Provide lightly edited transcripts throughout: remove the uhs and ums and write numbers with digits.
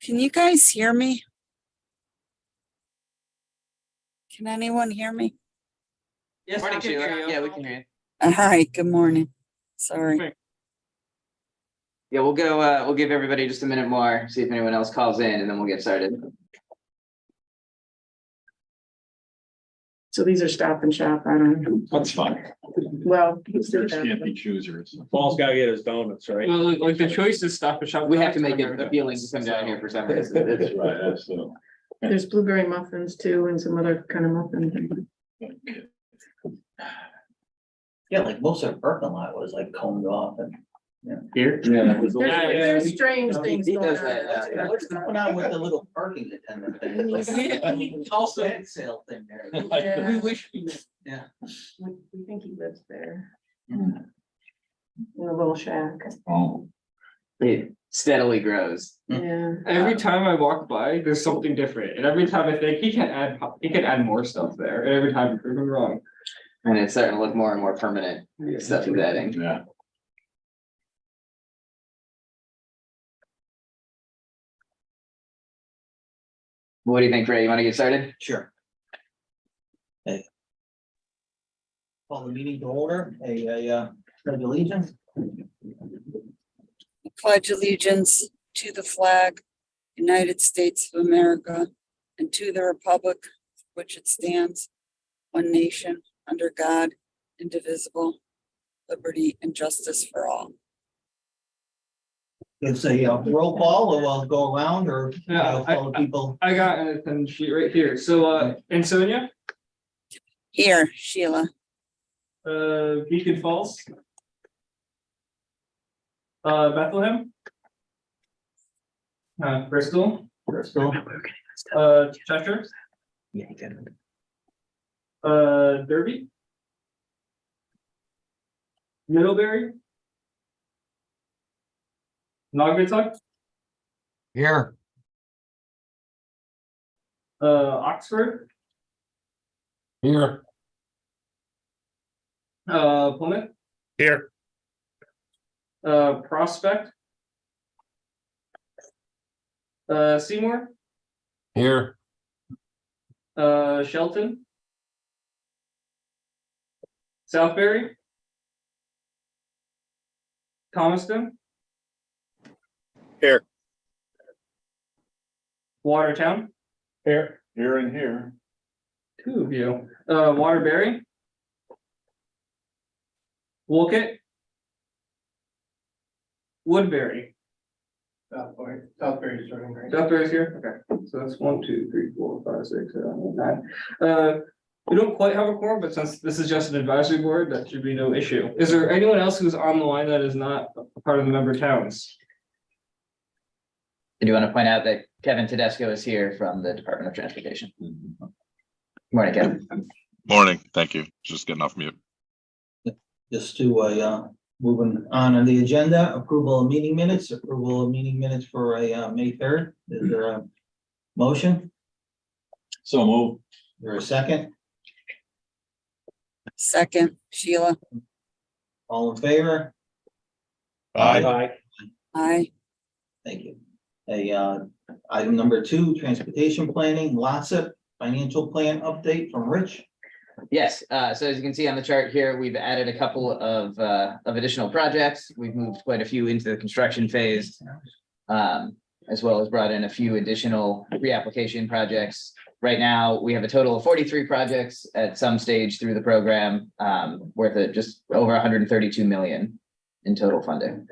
Can you guys hear me? Can anyone hear me? Yes, Morning, we can Sheila. hear you. Yeah, we can hear you. All right, good morning. Sorry. Okay. Yeah, we'll go, we'll give everybody just a minute more, see if anyone else calls in, and then we'll get started. So these are Stop and Shop, I don't know. That's fine. Well, let's do There's can't be that. choosers. Paul's gotta get his donuts, right? Well, like the choice is Stop and Shop. We have to make it appealing to come down here for some reason. That's right, absolutely. There's blueberry muffins too and some other kind of muffins. Yeah, like most of the parking lot was like coned off and. Here? Yeah. There's strange things He going does on. that, Yeah, what's going on with the little parking attendant thing? Also head sale thing there. Yeah. We wish we Yeah. We think he lives there Mm. in a little shack. Oh, It steadily grows. Yeah. every time I walk by, there's something different, and every time I think he can add more stuff there, and every time I prove him wrong. And it's starting to look more and more permanent stuff he's adding. yeah. What do you think, Ray? You want to get started? Sure. Hey. Call the meeting to order, pledge allegiance. Pledge allegiance to the flag, United States of America, and to the republic for which it stands, one nation, under God, indivisible, liberty and justice for all. It's a roll call, or I'll go around, or Yeah, follow people. I got an attendance sheet right here, so, Ansonia, Here, Sheila. Beacon Falls. Bethlehem. Bristol, Bristol. Cheshire, Yeah, you got it. Derby. Middlebury. Naugatuck, Here. Oxford, Here. Plymouth, Here. Prospect, Seymour, Here. Shelton, Southbury, Thomaston, Here. Watertown, Here. Here and here. two of you, Waterbury, Wolcott, Woodbury. Southbury's here, okay, so that's 1, 2, 3, 4, 5, 6, 7, 8, 9. We don't quite have a quorum, but since this is just an advisory board, that should be no issue. Is there anyone else who's on the line that is not a part of the member towns? I do want to point out that Kevin Tedesco is here from the Department of Transportation. Morning, Kevin. Morning, thank you. Just getting off mute. Just to, moving on the agenda, approval of meeting minutes for May 3rd. Is there a motion? So move. Is there a second? Second, Sheila. All in favor? Aye. Aye. Thank you. Item number 2, transportation planning, LATSIP, financial plan update from Rich. Yes, so as you can see on the chart here, we've added a couple of additional projects. We've moved quite a few into the construction phase. As well as brought in a few additional pre-application projects. Right now, we have a total of 43 projects at some stage through the program, worth of just over 132 million in total funding.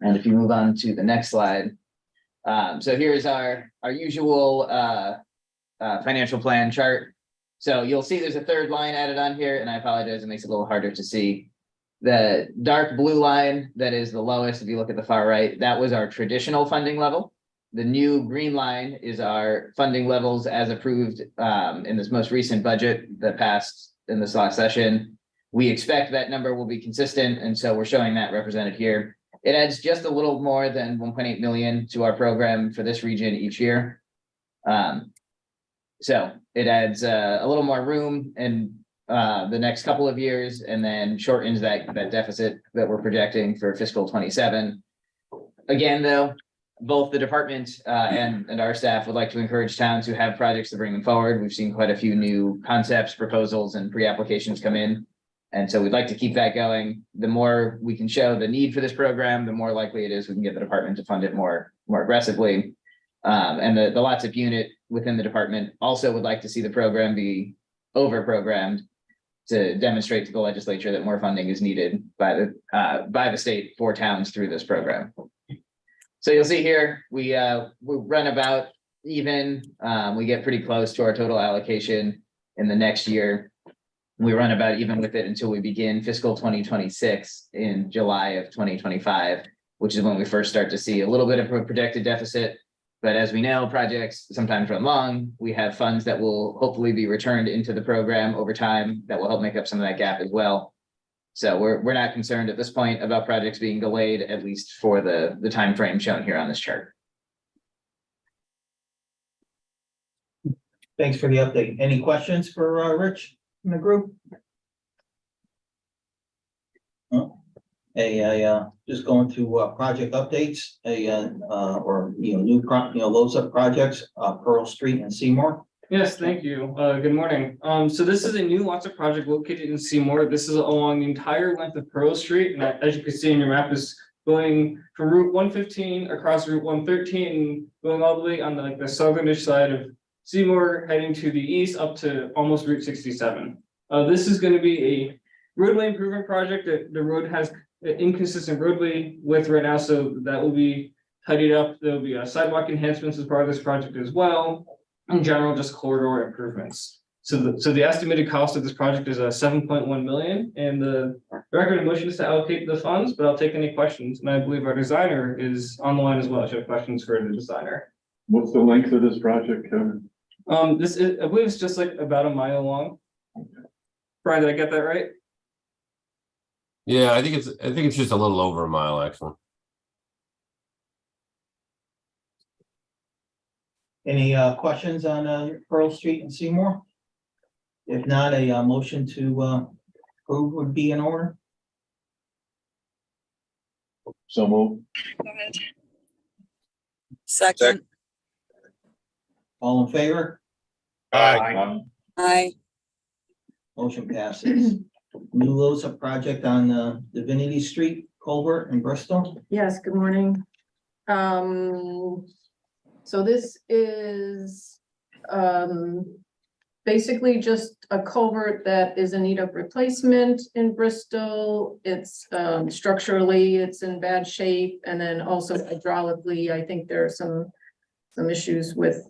And if you move on to the next slide. So here's our usual financial plan chart. So you'll see there's a third line added on here, and I apologize, it makes it a little harder to see. The dark blue line that is the lowest, if you look at the far right, that was our traditional funding level. The new green line is our funding levels as approved in this most recent budget that passed in this last session. We expect that number will be consistent, and so we're showing that represented here. It adds just a little more than 1.8 million to our program for this region each year. So it adds a little more room in the next couple of years, and then shortens that deficit that we're projecting for fiscal 27. Again, though, both the department and our staff would like to encourage towns who have projects to bring them forward. We've seen quite a few new concepts, proposals, and pre-applications come in. And so we'd like to keep that going. The more we can show the need for this program, the more likely it is we can get the department to fund it more aggressively. And the LOTSIP unit within the department also would like to see the program be over-programmed to demonstrate to the legislature that more funding is needed by the state for towns through this program. So you'll see here, we run about even, we get pretty close to our total allocation in the next year. We run about even with it until we begin fiscal 2026 in July of 2025, which is when we first start to see a little bit of a projected deficit. But as we know, projects sometimes run long. We have funds that will hopefully be returned into the program over time that will help make up some of that gap as well. So we're not concerned at this point about projects being delayed, at least for the time frame shown here on this chart. Thanks for the update. Any questions for Rich in the group? No? Just going through project updates, or new loads up projects, Pearl Street and Seymour. Yes, thank you. Good morning. So this is a new LOTSIP project located in Seymour. This is along the entire length of Pearl Street. And as you can see in your map, is going from Route 115 across Route 113, and going all the way on the southernish side of Seymour, heading to the east up to almost Route 67. This is going to be a roadway improvement project. The road has an inconsistent roadway width right now, so that will be tidied up. There will be sidewalk enhancements as part of this project as well. In general, just corridor improvements. So the estimated cost of this project is 7.1 million, and the recommended motion is to allocate the funds, but I'll take any questions. And I believe our designer is on the line as well. I should have questions for the designer. What's the length of this project, Kevin? This is, I believe it's just like about a mile long. Brian, did I get that right? Yeah, I think it's just a little over a mile, actually. Any questions on Pearl Street and Seymour? If not, a motion to approve would be in order. So move. Second, All in favor? Aye. aye, Motion passes. New loads up project on Divinity Street culvert in Bristol. Yes, good morning. So this is basically just a culvert that is in need of replacement in Bristol. It's structurally, it's in bad shape, and then also hydraulically, I think there are some issues with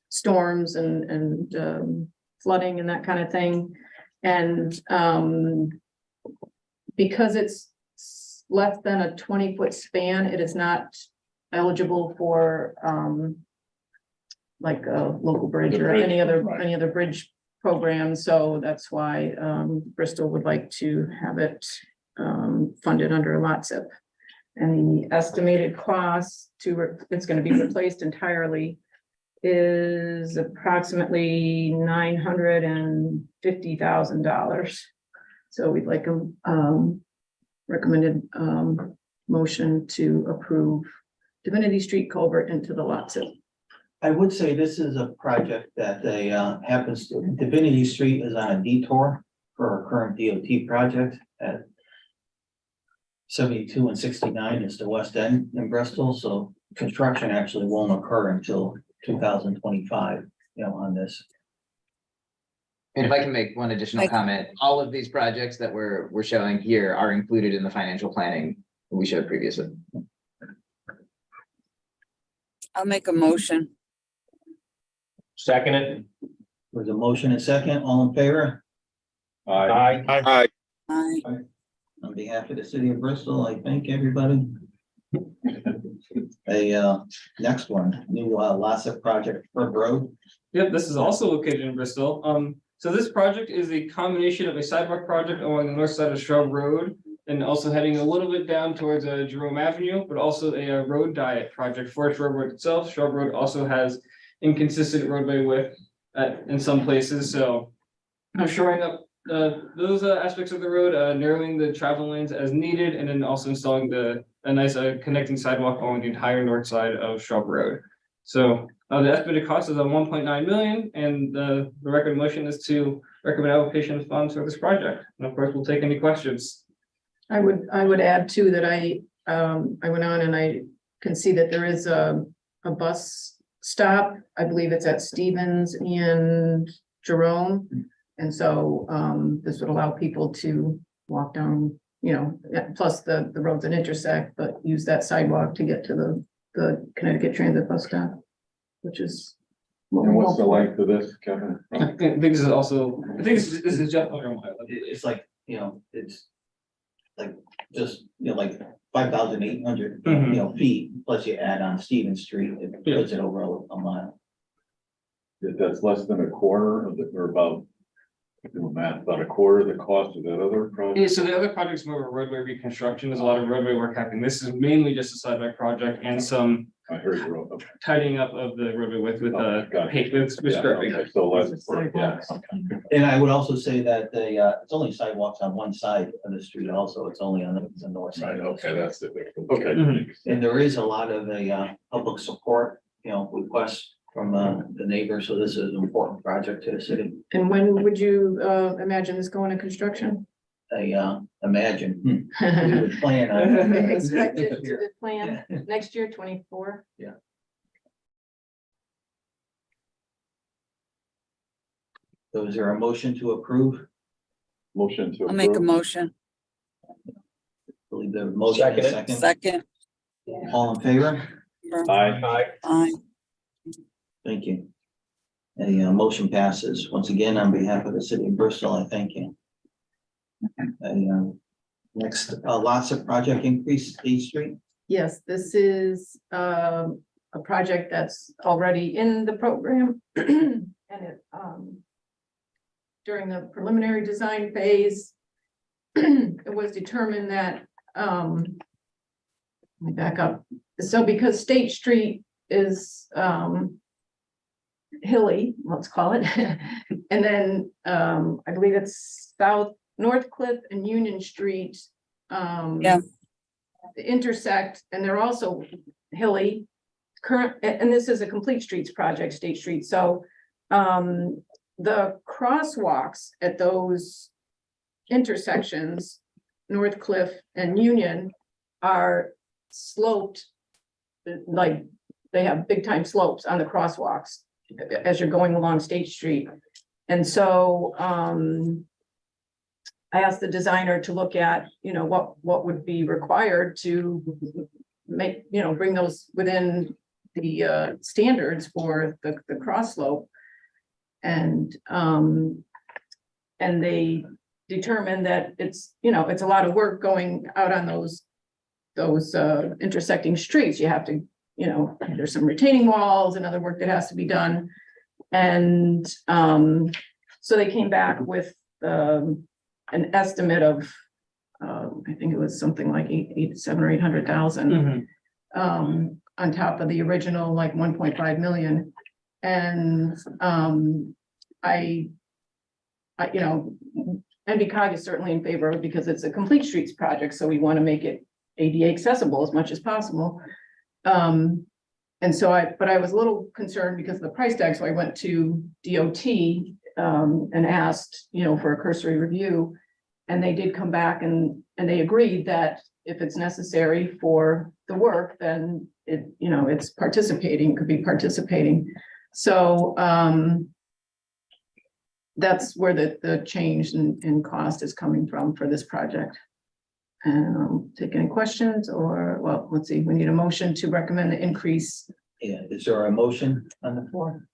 storms and flooding and that kind of thing. And because it's less than a 20-foot span, it is not eligible for like a local bridge or any other bridge program. So that's why Bristol would like to have it funded under a LOTSIP. And the estimated cost it's going to be replaced entirely is approximately $950,000. So we'd like a recommended motion to approve Divinity Street culvert into the LOTSIP. I would say this is a project that happens to, Divinity Street is on a detour for our current DOT project at 72 and 69 is the west end in Bristol, so construction actually won't occur until 2025, on this. And if I can make one additional comment, all of these projects that we're showing here are included in the financial planning that we showed previously. I'll make a motion. Second it. There's a motion and second, all in favor? Aye. Aye, On behalf of the city of Bristol, I thank everybody. Next one, new LOTSIP project for road. Yep, this is also located in Bristol. So this project is a combination of a sidewalk project along the north side of Shrub Road and also heading a little bit down towards Jerome Avenue, but also a road diet project for Shrub Road itself. Shrub Road also has inconsistent roadway width in some places. So I'm shoring up those aspects of the road, narrowing the travel lanes as needed, and then also installing a nice connecting sidewalk along the entire north side of Shrub Road. So the estimated cost is 1.9 million, and the record motion is to recommend allocation of funds for this project. And of course, we'll take any questions. I would add too that I went on and I can see that there is a bus stop. I believe it's at Stevens and Jerome. And so this would allow people to walk down, you know, plus the roads that intersect, but use that sidewalk to get to the Connecticut Transit bus stop, which is. what And we what's hope the for. length of this, Kevin? I think this is also, I think this is just. It's like, you know, it's like just, you know, like 5,800, Mhm. feet, plus you add on Stevens Street, it Yeah. puts it over a mile. That's less than a quarter of the, or about, do math, about a quarter of the cost of that other Yeah, project. so the other project's more of a roadway reconstruction. There's a lot of roadway work happening. This is mainly just a sidewalk project and some I heard you wrote. Okay. tidying up of the roadway with Okay, got it. with Yeah, scrubbing. okay, so less, It's yeah, sidewalks. okay. And I would also say that it's only sidewalks on one side of the street also, it's only on the north side. Right, okay, that's it. Okay. Mhm. And there is a lot of public support, requests from the neighbors, so this is an important project to the city. And when would you imagine this going to construction? I imagine, we would plan on. Expected to plan next year, 24. So is there a motion to approve? Motion to I'll make a approve. motion. Believe the motion is second. Second. All in favor? Aye. Aye. Thank you. The motion passes. Once again, on behalf of the city of Bristol, I thank you. Next, lots of project increase, State Street. Yes, this is a project that's already in the program. And it during the preliminary design phase, it was determined that let me back up. So because State Street is hilly, let's call it, and then I believe it's Northcliffe and Union Street. Yeah. Intersect, and they're also hilly. And this is a complete streets project, State Street, so the crosswalks at those intersections, Northcliffe and Union, are sloped. Like, they have big time slopes on the crosswalks as you're going along State Street. And so I asked the designer to look at, what would be required to make, bring those within the standards for the cross slope. And they determined that it's a lot of work going out on those intersecting streets. You have to, there's some retaining walls and other work that has to be done. And so they came back with an estimate of I think it was something like 700,000 or 800,000 on top of the original like 1.5 million. And NVCOG is certainly in favor of it because it's a complete streets project, so we want to make it ADA accessible as much as possible. And so I was a little concerned because of the price tag, so I went to DOT and asked, for a cursory review. And they did come back and they agreed that if it's necessary for the work, then it's could be participating. So that's where the change in cost is coming from for this project. And I'll take any questions well, let's see, we need a motion to recommend the increase. Yeah, is there a motion on the floor?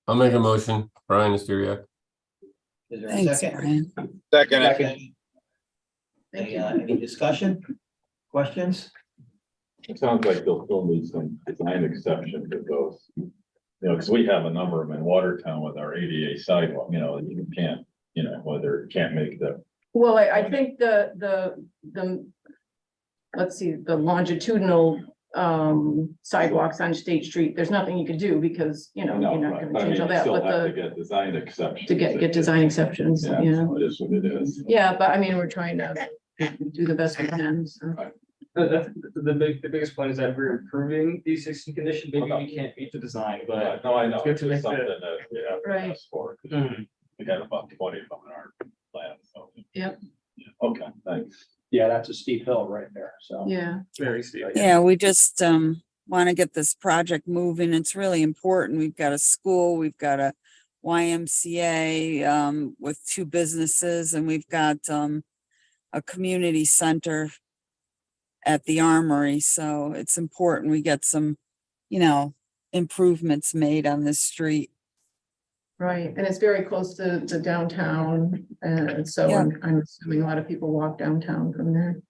I'll make a motion. Brian Asteriak. Is there a Thanks, second? Brian. Second. Any discussion? Questions? It sounds like they'll still need some design exception to those. Because we have a number of them in Watertown with our ADA sidewalk, you can't, whether it can't make the. Well, I think the let's see, the longitudinal sidewalks on State Street, there's nothing you could do because, you know, No, you're not right, gonna but I change mean, all you that, still but have to the, get design exceptions. to get design exceptions, Yeah, yeah. so it is what it is. Yeah, but I mean, we're trying to do the best we can, so. The biggest point is that we're improving the existing condition, maybe we can't meet the design, but. No, I know, It's good it's to make just something the. that we have to Right. ask for. Mhm. We got about 20 of them in our plan, so. Yep. Okay, thanks. Yeah, that's a steep hill right there, so. Yeah, Very steep. Yeah, we just want to get this project moving. It's really important. We've got a school, we've got a YMCA with 2 businesses, and we've got a community center at the Armory. So it's important we get some, improvements made on this street. right, and it's very close to downtown, and so Yeah. I'm assuming a lot of people walk downtown from there.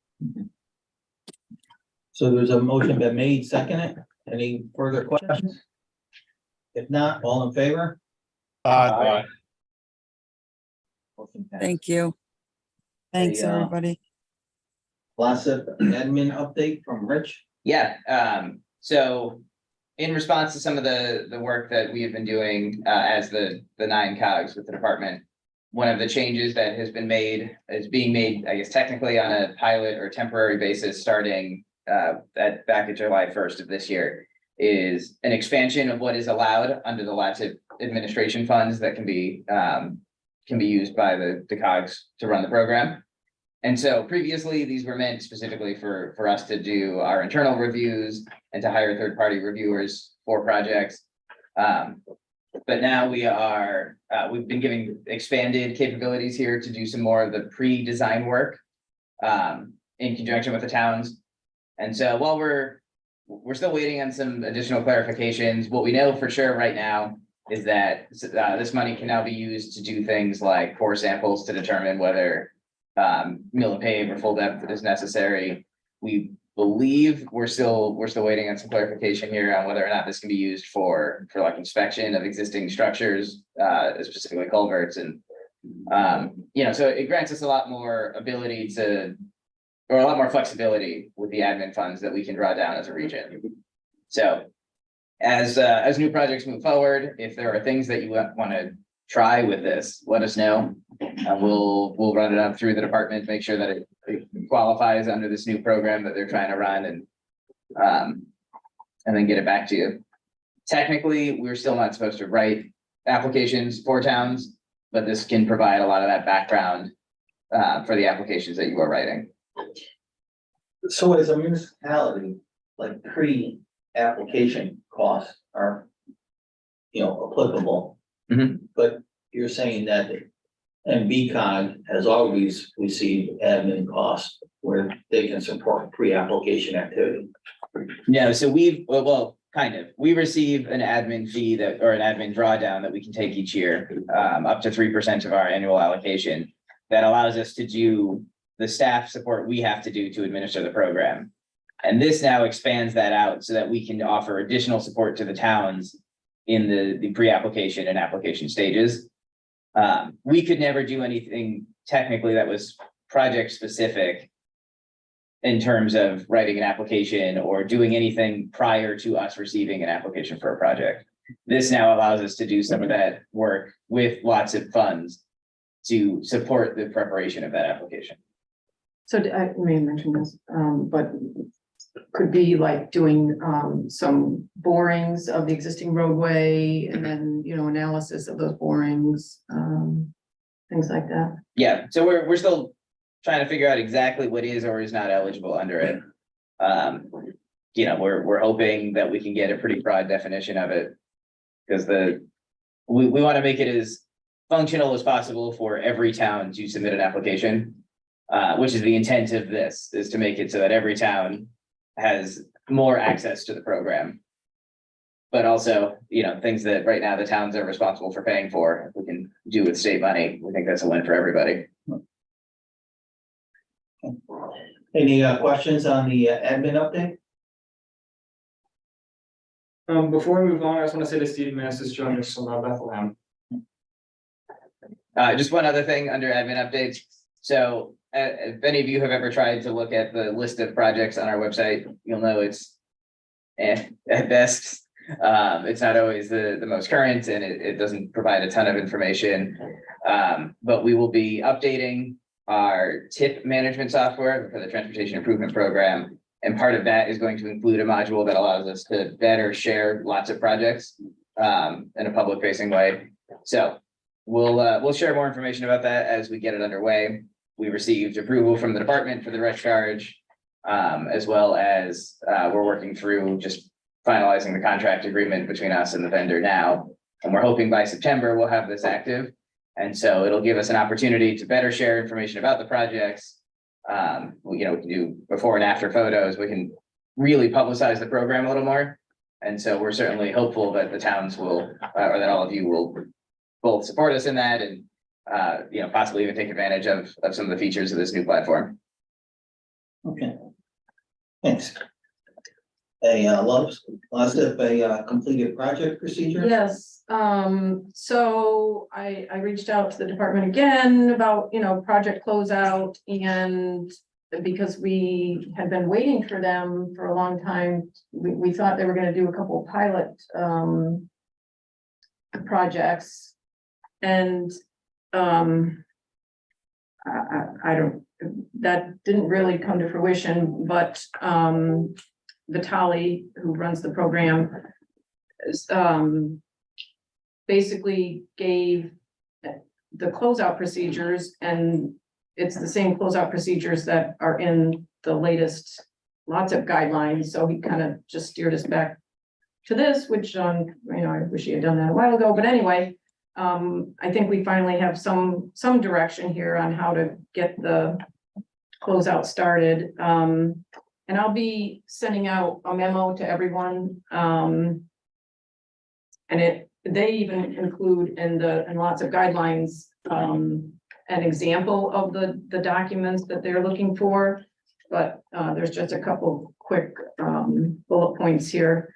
So there's a motion been made, second it. Any further questions? If not, all in favor? Uh, Motion passed. Thank you. Thanks, Hey, everybody. Lots of admin update from Rich. Yeah, so in response to some of the work that we have been doing as the 9 cogs with the department, one of the changes that has been made is being made, I guess, technically on a pilot or temporary basis, starting back at July 1st of this year, is an expansion of what is allowed under the LATIP administration funds that can be used by the cogs to run the program. And so previously, these were meant specifically for us to do our internal reviews and to hire third-party reviewers for projects. But now we've been giving expanded capabilities here to do some more of the pre-design work in conjunction with the towns. And so while we're still waiting on some additional clarifications, what we know for sure right now is that this money can now be used to do things like core samples to determine whether mill and pave or full depth is necessary. We believe we're still waiting on some clarification here on whether or not this can be used for like inspection of existing structures, specifically culverts, and so it grants us a lot more ability to, or a lot more flexibility with the admin funds that we can draw down as a region. So as new projects move forward, if there are things that you want to try with this, let us know. We'll run it up through the department, make sure that it qualifies under this new program that they're trying to run, and then get it back to you. Technically, we're still not supposed to write applications for towns, but this can provide a lot of that background for the applications that you are writing. So as a municipality, like pre-application costs are, applicable. Mhm. But you're saying that NVCOG has always received admin costs where they can support pre-application activity. No, so we receive an admin fee or an admin drawdown that we can take each year, up to 3% of our annual allocation. That allows us to do the staff support we have to do to administer the program. And this now expands that out so that we can offer additional support to the towns in the pre-application and application stages. We could never do anything technically that was project specific in terms of writing an application or doing anything prior to us receiving an application for a project. This now allows us to do some of that work with lots of funds to support the preparation of that application. So I may have mentioned this, but could be like doing some borings of the existing roadway and then, analysis of those borings, things like that. Yeah, so we're still trying to figure out exactly what is or is not eligible under it. We're hoping that we can get a pretty broad definition of it. Because we want to make it as functional as possible for every town to submit an application. Which is the intent of this, is to make it so that every town has more access to the program. But also, things that right now the towns are responsible for paying for, if we can do with state money, we think that's a win for everybody. Any questions on the admin update? Before we move on, I just want to say to Steve Massis joined us from Bethlehem. Just one other thing under admin updates. So if any of you have ever tried to look at the list of projects on our website, you'll know it's at best. It's not always the most current, and it doesn't provide a ton of information. But we will be updating our tip management software for the Transportation Improvement Program. And part of that is going to include a module that allows us to better share lots of projects in a public facing way. So we'll share more information about that as we get it underway. We received approval from the department for the rush charge, as well as we're working through just finalizing the contract agreement between us and the vendor now. And we're hoping by September we'll have this active. And so it'll give us an opportunity to better share information about the projects. We can do before and after photos. We can really publicize the program a little more. And so we're certainly hopeful that the towns will, or that all of you will both support us in that and, possibly even take advantage of some of the features of this new platform. Okay. Thanks. A completed project procedure? Yes, so I reached out to the department again about, project closeout, and because we had been waiting for them for a long time, we thought they were gonna do a couple pilot projects. And I don't, that didn't really come to fruition, but Vitaly, who runs the program, basically gave the closeout procedures, and it's the same closeout procedures that are in the latest lots of guidelines. So he kind of just steered us back to this, which I wish he had done that a while ago. But anyway, I think we finally have some direction here on how to get the closeout started. And I'll be sending out a memo to everyone. And they even include in lots of guidelines, an example of the documents that they're looking for. But there's just a couple quick bullet points here.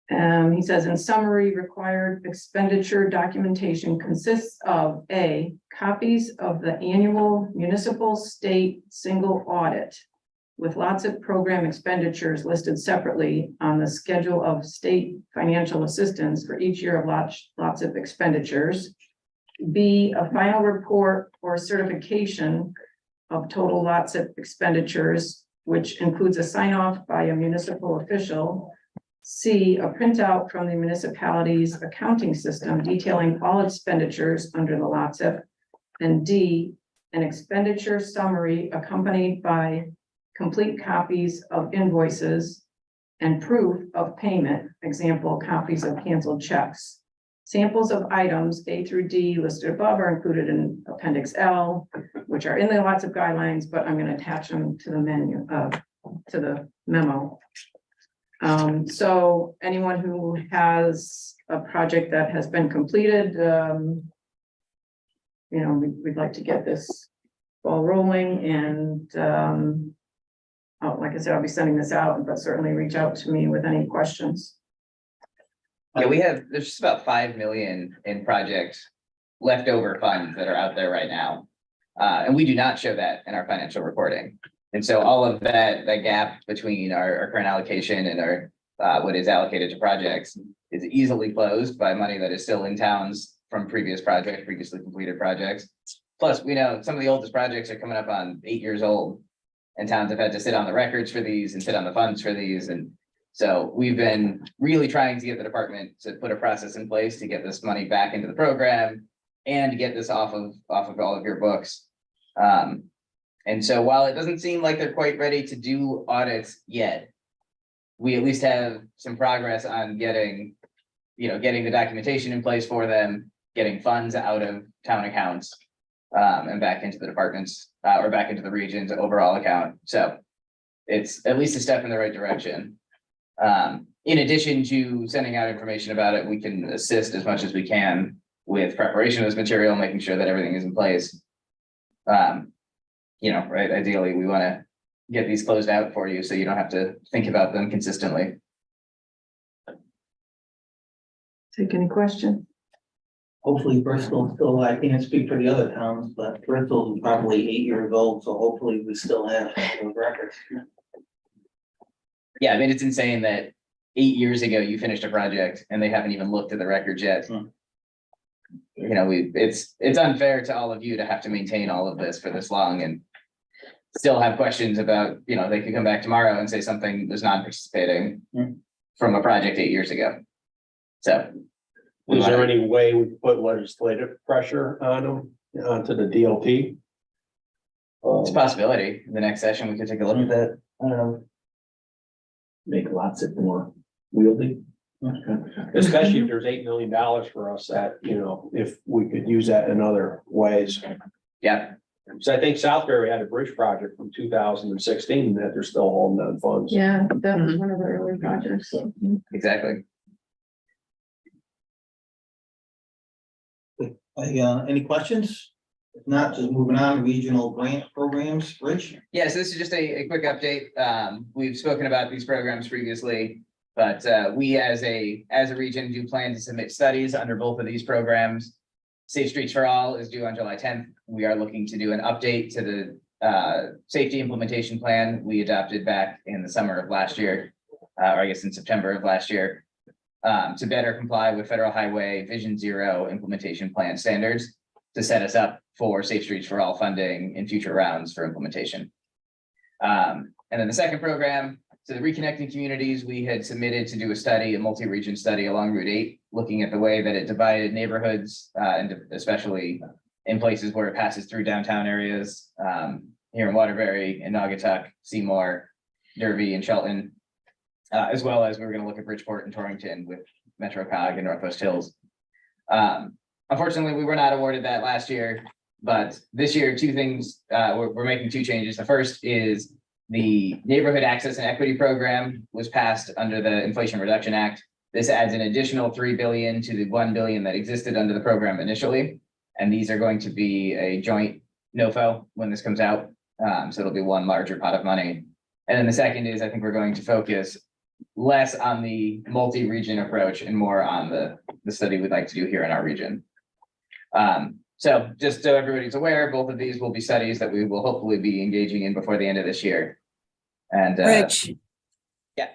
He says, in summary, required expenditure documentation consists of A, copies of the annual municipal state single audit with lots of program expenditures listed separately on the schedule of state financial assistance for each year of lots of expenditures. B, a final report or certification of total lots of expenditures, which includes a sign off by a municipal official. C, a printout from the municipality's accounting system detailing all expenditures under the LOTSIP. And D, an expenditure summary accompanied by complete copies of invoices and proof of payment, example, copies of canceled checks. Samples of items A through D listed above are included in Appendix L, which are in the lots of guidelines, but I'm going to attach them to the memo. So anyone who has a project that has been completed, we'd like to get this ball rolling, and like I said, I'll be sending this out, but certainly reach out to me with any questions. Yeah, there's just about 5 million in projects leftover funds that are out there right now. And we do not show that in our financial reporting. And so all of that gap between our current allocation and our what is allocated to projects is easily closed by money that is still in towns from previous projects, previously completed projects. Plus, we know some of the oldest projects are coming up on 8 years old, and towns have had to sit on the records for these and sit on the funds for these. And so we've been really trying to get the department to put a process in place to get this money back into the program and to get this off of all of your books. And so while it doesn't seem like they're quite ready to do audits yet, we at least have some progress on getting the documentation in place for them, getting funds out of town accounts and back into the departments or back into the region's overall account. So it's at least a step in the right direction. In addition to sending out information about it, we can assist as much as we can with preparation of this material, making sure that everything is in place. Right, ideally, we want to get these closed out for you so you don't have to think about them consistently. Take any question? Hopefully Bristol still, I can't speak for the other towns, but Bristol's probably 8 years old, so hopefully we still have those records. Yeah, I mean, it's insane that 8 years ago, you finished a project and they haven't even looked at the records yet. Hmm. You know, it's unfair to all of you to have to maintain all of this for this long and still have questions about, you know, they could come back tomorrow and say something was not participating from a project 8 years ago. So. we Is there wanna- any way we could put legislative pressure on them, onto the DLT? It's a possibility. The next session, we could take a look at that. I don't know. Make lots of more wieldy. Especially if there's $8 million for us that, you know, if we could use that in other ways. Yeah, So I think Southbury had a bridge project from 2016 that they're still holding on funds. Yeah, that was one of the early projects. exactly. Any questions? If not, just moving on, regional grant programs, Rich? Yeah, so this is just a quick update. We've spoken about these programs previously, but we as a region do plan to submit studies under both of these programs. Safe Streets for All is due on July 10th. We are looking to do an update to the safety implementation plan we adopted back in the summer of last year, or I guess in September of last year, to better comply with Federal Highway Vision Zero implementation plan standards to set us up for Safe Streets for All funding in future rounds for implementation. And then the second program, so the Reconnecting Communities, we had submitted to do a study, a multi-region study along Route 8, looking at the way that it divided neighborhoods, and especially in places where it passes through downtown areas, here in Waterbury, in Naugatuck, Seymour, Derby, and Shelton, as well as we were going to look at Bridgeport and Torrington with NVCOG and Northwest Hills. Unfortunately, we were not awarded that last year, but this year, two things, we're making two changes. The first is the Neighborhood Access and Equity Program was passed under the Inflation Reduction Act. This adds an additional $3 billion to the $1 billion that existed under the program initially. And these are going to be a joint NOFO when this comes out. So it'll be one larger pot of money. And then the second is, I think we're going to focus less on the multi-region approach and more on the study we'd like to do here in our region. So just so everybody's aware, both of these will be studies that we will hopefully be engaging in before the end of this year. And Rich. Yeah.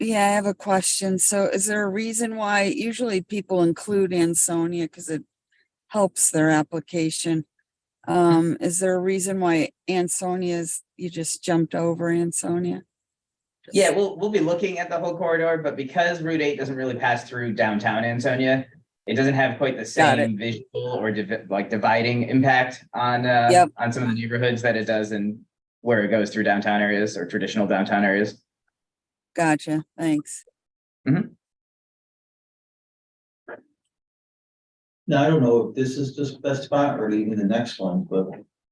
Yeah, I have a question. So is there a reason why usually people include Ansonia because it helps their application? Is there a reason why Ansonia's, you just jumped over Ansonia? Yeah, we'll be looking at the whole corridor, but because Route 8 doesn't really pass through downtown Ansonia, it doesn't have quite the same visual or dividing impact on on some of the neighborhoods that it does in where it goes through downtown areas or traditional downtown areas. Gotcha. Thanks. Now, I don't know if this is the best spot or even the next one, but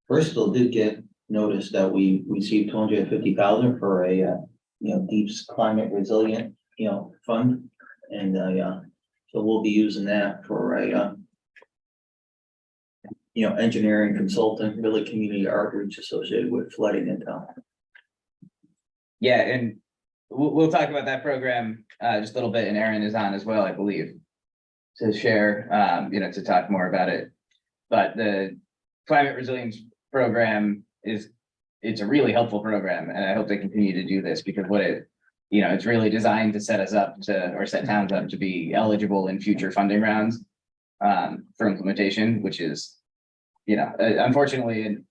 Bristol did get notice that we received 250,000 for a deep climate resilient, fund. And so we'll be using that for a engineering consultant, really community outreach associated with flooding in town. Yeah, and we'll talk about that program just a little bit, and Aaron is on as well, I believe, to share, to talk more about it. But the climate resilience program it's a really helpful program, and I hope they continue to do this because it's really designed to set us up or set towns up to be eligible in future funding rounds for implementation, which is, unfortunately an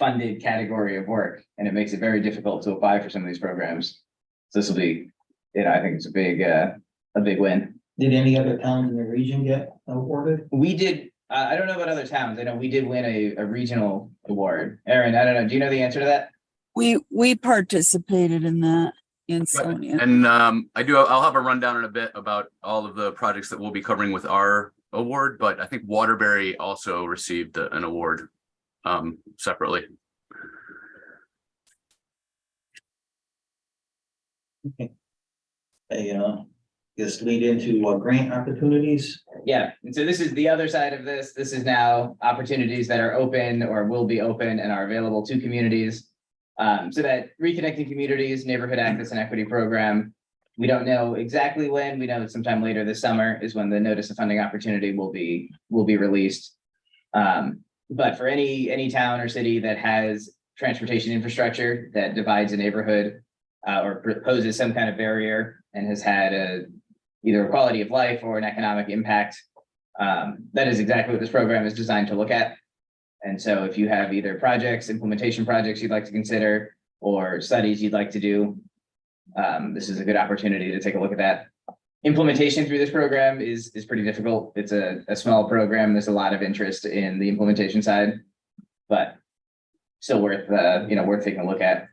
underfunded category of work, and it makes it very difficult to apply for some of these programs. So this will be, I think it's a big win. Did any other towns in the region get awarded? We did. I don't know about other towns. I know we did win a regional award. Aaron, I don't know. Do you know the answer to that? We participated in that in Sonia. And I'll have a rundown in a bit about all of the projects that we'll be covering with our award, but I think Waterbury also received an award separately. Okay. Just lead into grant opportunities. Yeah, and so this is the other side of this. This is now opportunities that are open or will be open and are available to communities. So that Reconnecting Communities Neighborhood Access and Equity Program, we don't know exactly when. We know sometime later this summer is when the notice of funding opportunity will be released. But for any town or city that has transportation infrastructure that divides a neighborhood or poses some kind of barrier and has had either a quality of life or an economic impact. That is exactly what this program is designed to look at. And so if you have either projects, implementation projects you'd like to consider, or studies you'd like to do, this is a good opportunity to take a look at that. Implementation through this program is pretty difficult. It's a small program. There's a lot of interest in the implementation side, but still worth worth taking a look at.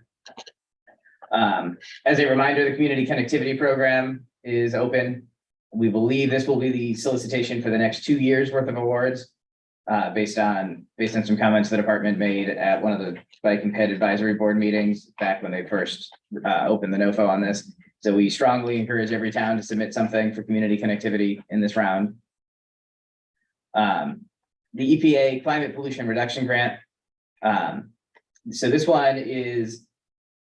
As a reminder, the community connectivity program is open. We believe this will be the solicitation for the next 2 years worth of awards, based on some comments the department made at one of the Bike and Ped Advisory Board meetings back when they first opened the NOFO on this. So we strongly encourage every town to submit something for community connectivity in this round. The EPA Climate Pollution Reduction Grant. So this one is,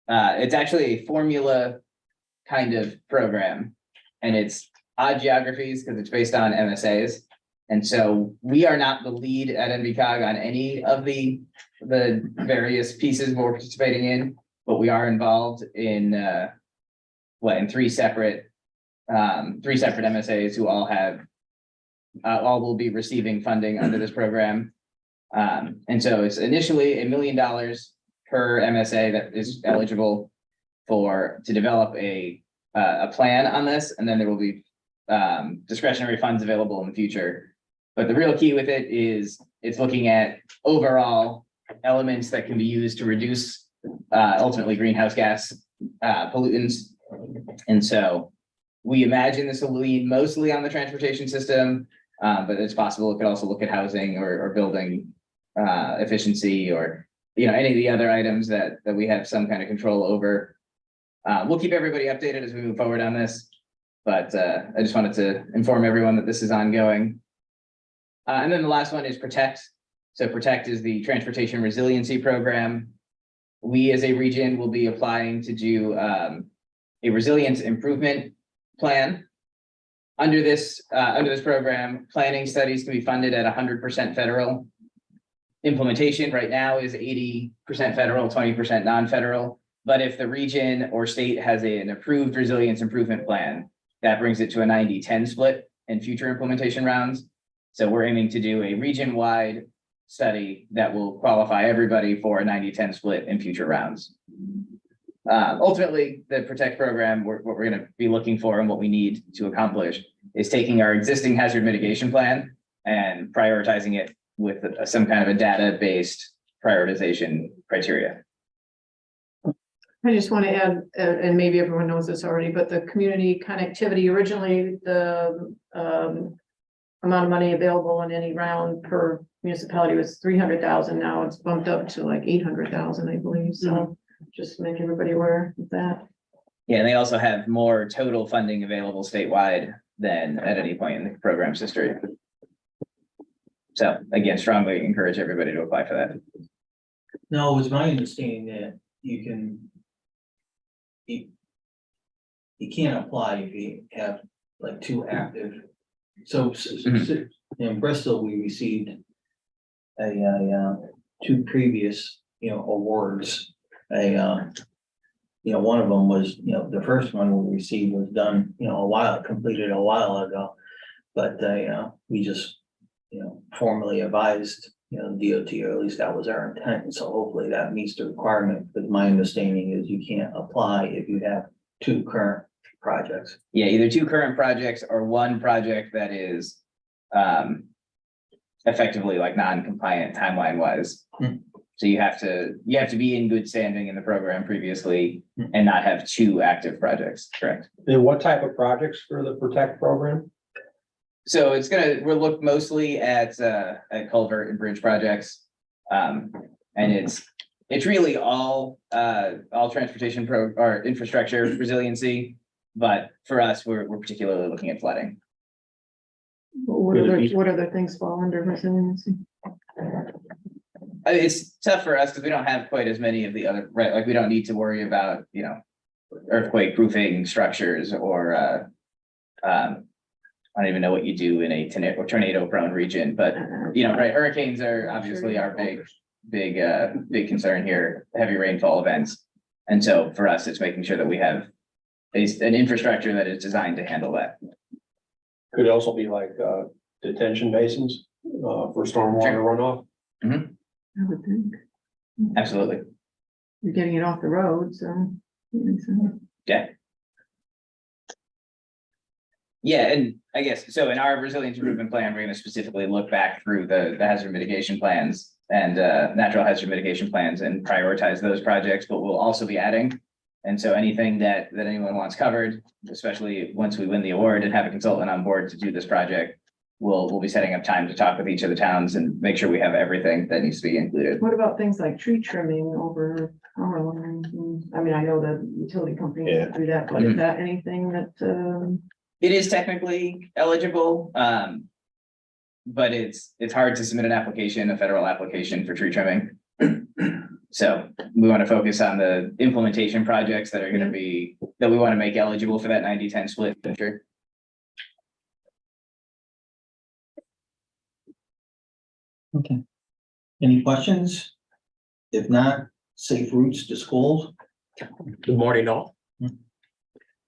it's actually a formula kind of program, and it's odd geographies because it's based on MSAs. And so we are not the lead at NVCOG on any of the various pieces we're participating in, but we are involved in three separate MSAs who all will be receiving funding under this program. And so it's initially $1 million per MSA that is eligible to develop a plan on this, and then there will be discretionary funds available in the future. But the real key with it is it's looking at overall elements that can be used to reduce ultimately greenhouse gas pollutants. And so we imagine this will lean mostly on the transportation system, but it's possible it could also look at housing or building efficiency, or any of the other items that we have some kind of control over. We'll keep everybody updated as we move forward on this, but I just wanted to inform everyone that this is ongoing. And then the last one is PROTECT. So PROTECT is the Transportation Resiliency Program. We as a region will be applying to do a resilience improvement plan. Under this program, planning studies can be funded at 100% federal. Implementation right now is 80% federal, 20% non-federal. But if the region or state has an approved resilience improvement plan, that brings it to a 90-10 split in future implementation rounds. So we're aiming to do a region-wide study that will qualify everybody for a 90-10 split in future rounds. Ultimately, the PROTECT program, what we're going to be looking for and what we need to accomplish is taking our existing hazard mitigation plan and prioritizing it with some kind of a data-based prioritization criteria. I just want to add, and maybe everyone knows this already, but the community connectivity, originally the amount of money available in any round per municipality was 300,000. Now it's bumped up to like 800,000, I believe. So just make everybody aware of that. Yeah, and they also have more total funding available statewide than at any point in the program's history. So again, strongly encourage everybody to apply for that. No, it was my understanding that you can't apply if you have like 2 active. So in Bristol, we received a 2 previous, awards. One of them was, the first one we received was done, completed a while ago. But we just, formally advised, DOT, or at least that was our intent. So hopefully that meets the requirement. But my understanding is you can't apply if you have 2 current projects. Yeah, either 2 current projects or 1 project that is effectively like non-compliant timeline wise. So you have to be in good standing in the program previously and not have 2 active projects, correct? And what type of projects for the PROTECT program? So we'll look mostly at culvert and bridge projects. And it's really all transportation or infrastructure resiliency. But for us, we're particularly looking at flooding. What other things fall under resiliency? It's tough for us because we don't have quite as many of the other, right? Like we don't need to worry about, earthquake proofing structures or I don't even know what you do in a tornado prone region, but right. Hurricanes are obviously our big concern here, heavy rainfall events. And so for us, it's making sure that we have an infrastructure that is designed to handle that. Could it also be like, detention basins, for stormwater runoff? I would think. Absolutely. You're getting it off the road, so. it makes sense. Yeah. Yeah, and I guess, so in our resilience improvement plan, we're gonna specifically look back through the hazard mitigation plans and natural hazard mitigation plans and prioritize those projects, but we'll also be adding. And so anything that anyone wants covered, especially once we win the award and have a consultant on board to do this project, we'll be setting up time to talk with each of the towns and make sure we have everything that needs to be included. What about things like tree trimming over power lines? I mean, I know the utility companies Yeah. do that, but is that anything that, It is technically eligible, but it's hard to submit an application, a federal application for tree trimming. So we want to focus on the implementation projects that are going to be, that we want to make eligible for that 90-10 split. Sure. Okay. Any questions? If not, safe routes to schools. Good morning, all.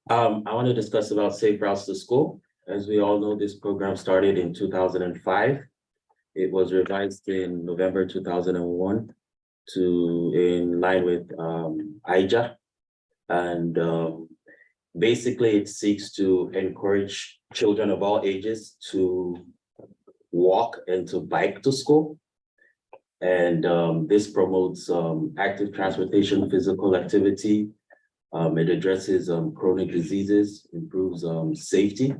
I want to discuss about safe routes to school. As we all know, this program started in 2005. It was revised in November 2001 to in line with IJA. And basically it seeks to encourage children of all ages to walk and to bike to school. And this promotes active transportation, physical activity. It addresses chronic diseases, improves safety,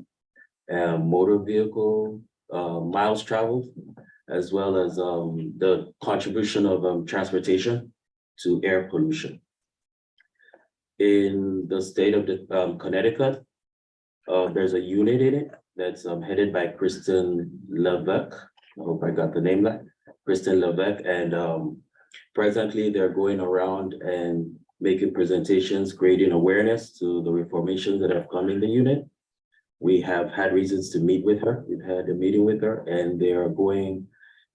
motor vehicle miles traveled, as well as the contribution of transportation to air pollution. In the state of Connecticut, there's a unit in it that's headed by Kristen Levesque. I hope I got the name right. Kristen Levesque, and presently they're going around and making presentations, creating awareness to the reformations that have come in the unit. We have had reasons to meet with her. We've had a meeting with her, and they are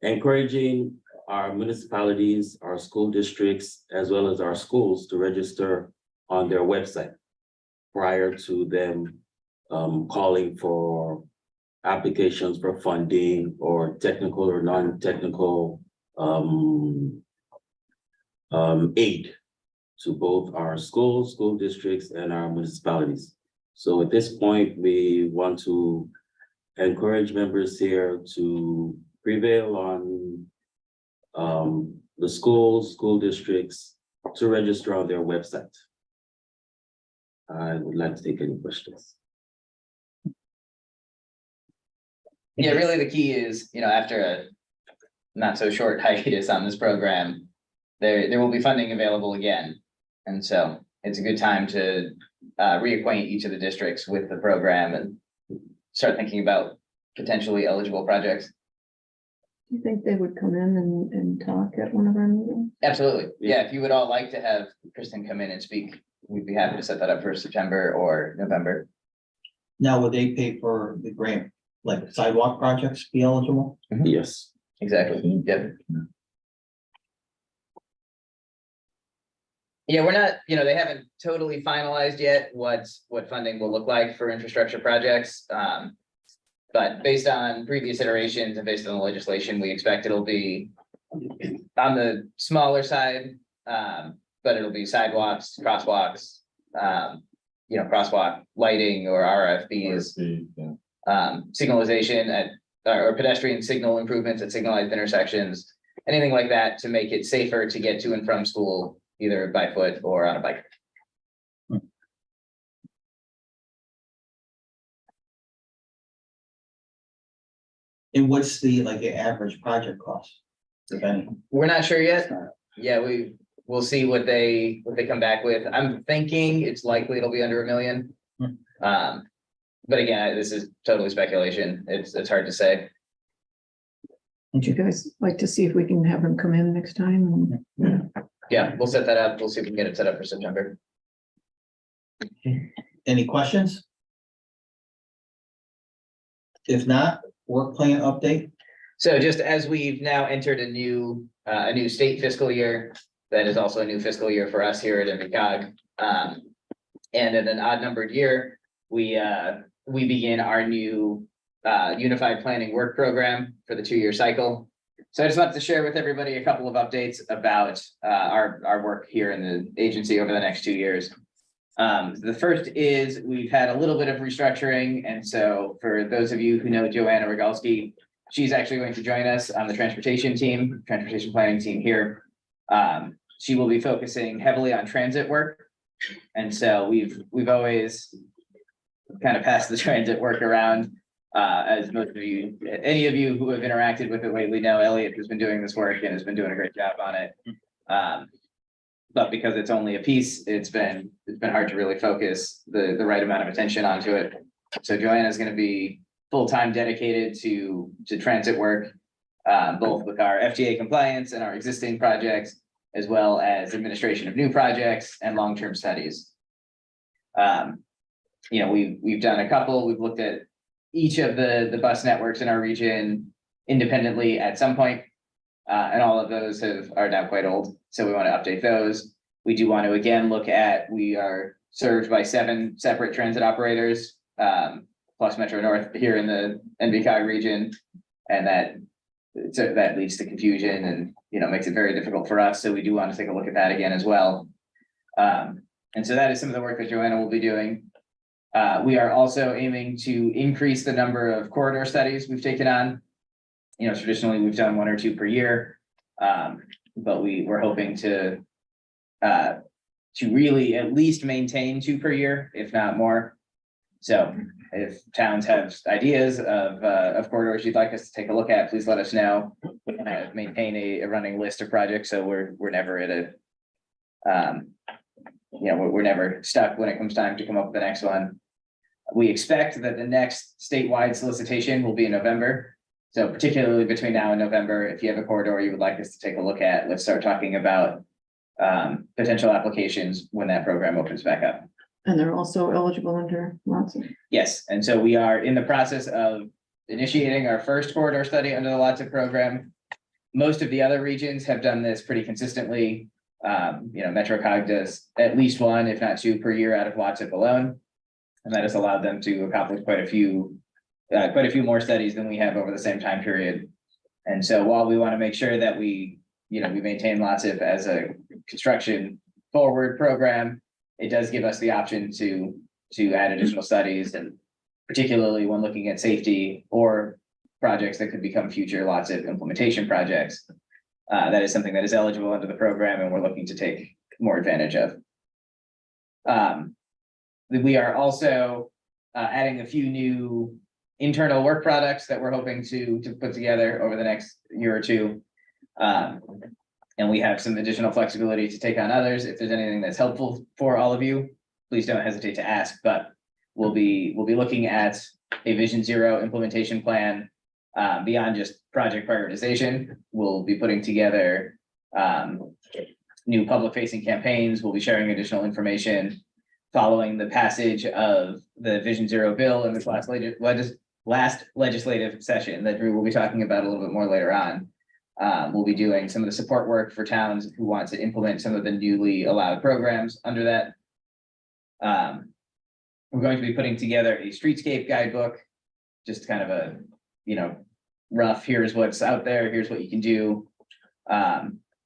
encouraging our municipalities, our school districts, as well as our schools to register on their website prior to them calling for applications for funding or technical or non-technical aid to both our schools, school districts, and our municipalities. So at this point, we want to encourage members here to prevail on the schools, school districts to register on their website. I would like to take any questions. Yeah, really the key is, after a not so short hiatus on this program, there will be funding available again. And so it's a good time to reacquaint each of the districts with the program and start thinking about potentially eligible projects. do you think they would come in and talk at one of our meetings? Absolutely. Yeah, if you would all like to have Kristen come in and speak, we'd be happy to set that up for September or November. Now, would they pay for the grant, like sidewalk projects be eligible? Yes. Exactly. Yep. Yeah, we're not, they haven't totally finalized yet what funding will look like for infrastructure projects. But based on previous iterations and based on the legislation, we expect it'll be on the smaller side, but it'll be sidewalks, crosswalks, crosswalk lighting or RFBs, signalization or pedestrian signal improvements at signalized intersections, anything like that to make it safer to get to and from school, either by foot or on a bike. And what's the average project cost, if any? We're not sure yet. Yeah, we'll see what they come back with. I'm thinking it's likely it'll be under $1 million. But again, this is totally speculation. It's hard to say. Would you guys like to see if we can have them come in next time? Yeah, we'll set that up. We'll see if we can get it set up for September. Any questions? If not, work plan update. So just as we've now entered a new state fiscal year, that is also a new fiscal year for us here at NVCOG. And in an odd numbered year, we begin our new unified planning work program for the 2-year cycle. So I just wanted to share with everybody a couple of updates about our work here in the agency over the next 2 years. The first is we've had a little bit of restructuring. And so for those of you who know Joanna Rogalski, she's actually going to join us on the transportation planning team here. She will be focusing heavily on transit work. And so we've always kind of passed the transit work around. As most of you, any of you who have interacted with it lately know, Elliot has been doing this work and has been doing a great job on it. But because it's only a piece, it's been hard to really focus the right amount of attention onto it. So Joanna is going to be full-time dedicated to transit work, both with our FTA compliance and our existing projects, as well as administration of new projects and long-term studies. We've done a couple. We've looked at each of the bus networks in our region independently at some point, and all of those are now quite old. So we want to update those. We do want to again look at, we are served by 7 separate transit operators, plus Metro North here in the NVCOG region, and that leads to confusion and makes it very difficult for us. So we do want to take a look at that again as well. And so that is some of the work that Joanna will be doing. We are also aiming to increase the number of corridor studies we've taken on. Traditionally we've done 1 or 2 per year, but we're hoping to really at least maintain 2 per year, if not more. So if towns have ideas of corridors you'd like us to take a look at, please let us know. We can maintain a running list of projects, so we're never at we're never stuck when it comes time to come up with the next one. We expect that the next statewide solicitation will be in November. So particularly between now and November, if you have a corridor you would like us to take a look at, let's start talking about potential applications when that program opens back up. And they're also eligible under lots of. Yes, and so we are in the process of initiating our first corridor study under the LOTSIP program. Most of the other regions have done this pretty consistently. MetroCog does at least 1, if not 2 per year out of LOTSIP alone. And that has allowed them to accomplish quite a few more studies than we have over the same time period. And so while we want to make sure that we maintain LOTSIP as a construction forward program, it does give us the option to add additional studies, and particularly when looking at safety or projects that could become future LOTSIP implementation projects. That is something that is eligible under the program and we're looking to take more advantage of. We are also adding a few new internal work products that we're hoping to put together over the next year or 2. And we have some additional flexibility to take on others. If there's anything that's helpful for all of you, please don't hesitate to ask, but we'll be looking at a Vision Zero implementation plan. Beyond just project prioritization, we'll be putting together new public facing campaigns. We'll be sharing additional information following the passage of the Vision Zero bill in this last legislative session that Drew will be talking about a little bit more later on. We'll be doing some of the support work for towns who want to implement some of the newly allowed programs under that. We're going to be putting together a streetscape guidebook, just kind of a, rough, here's what's out there, here's what you can do.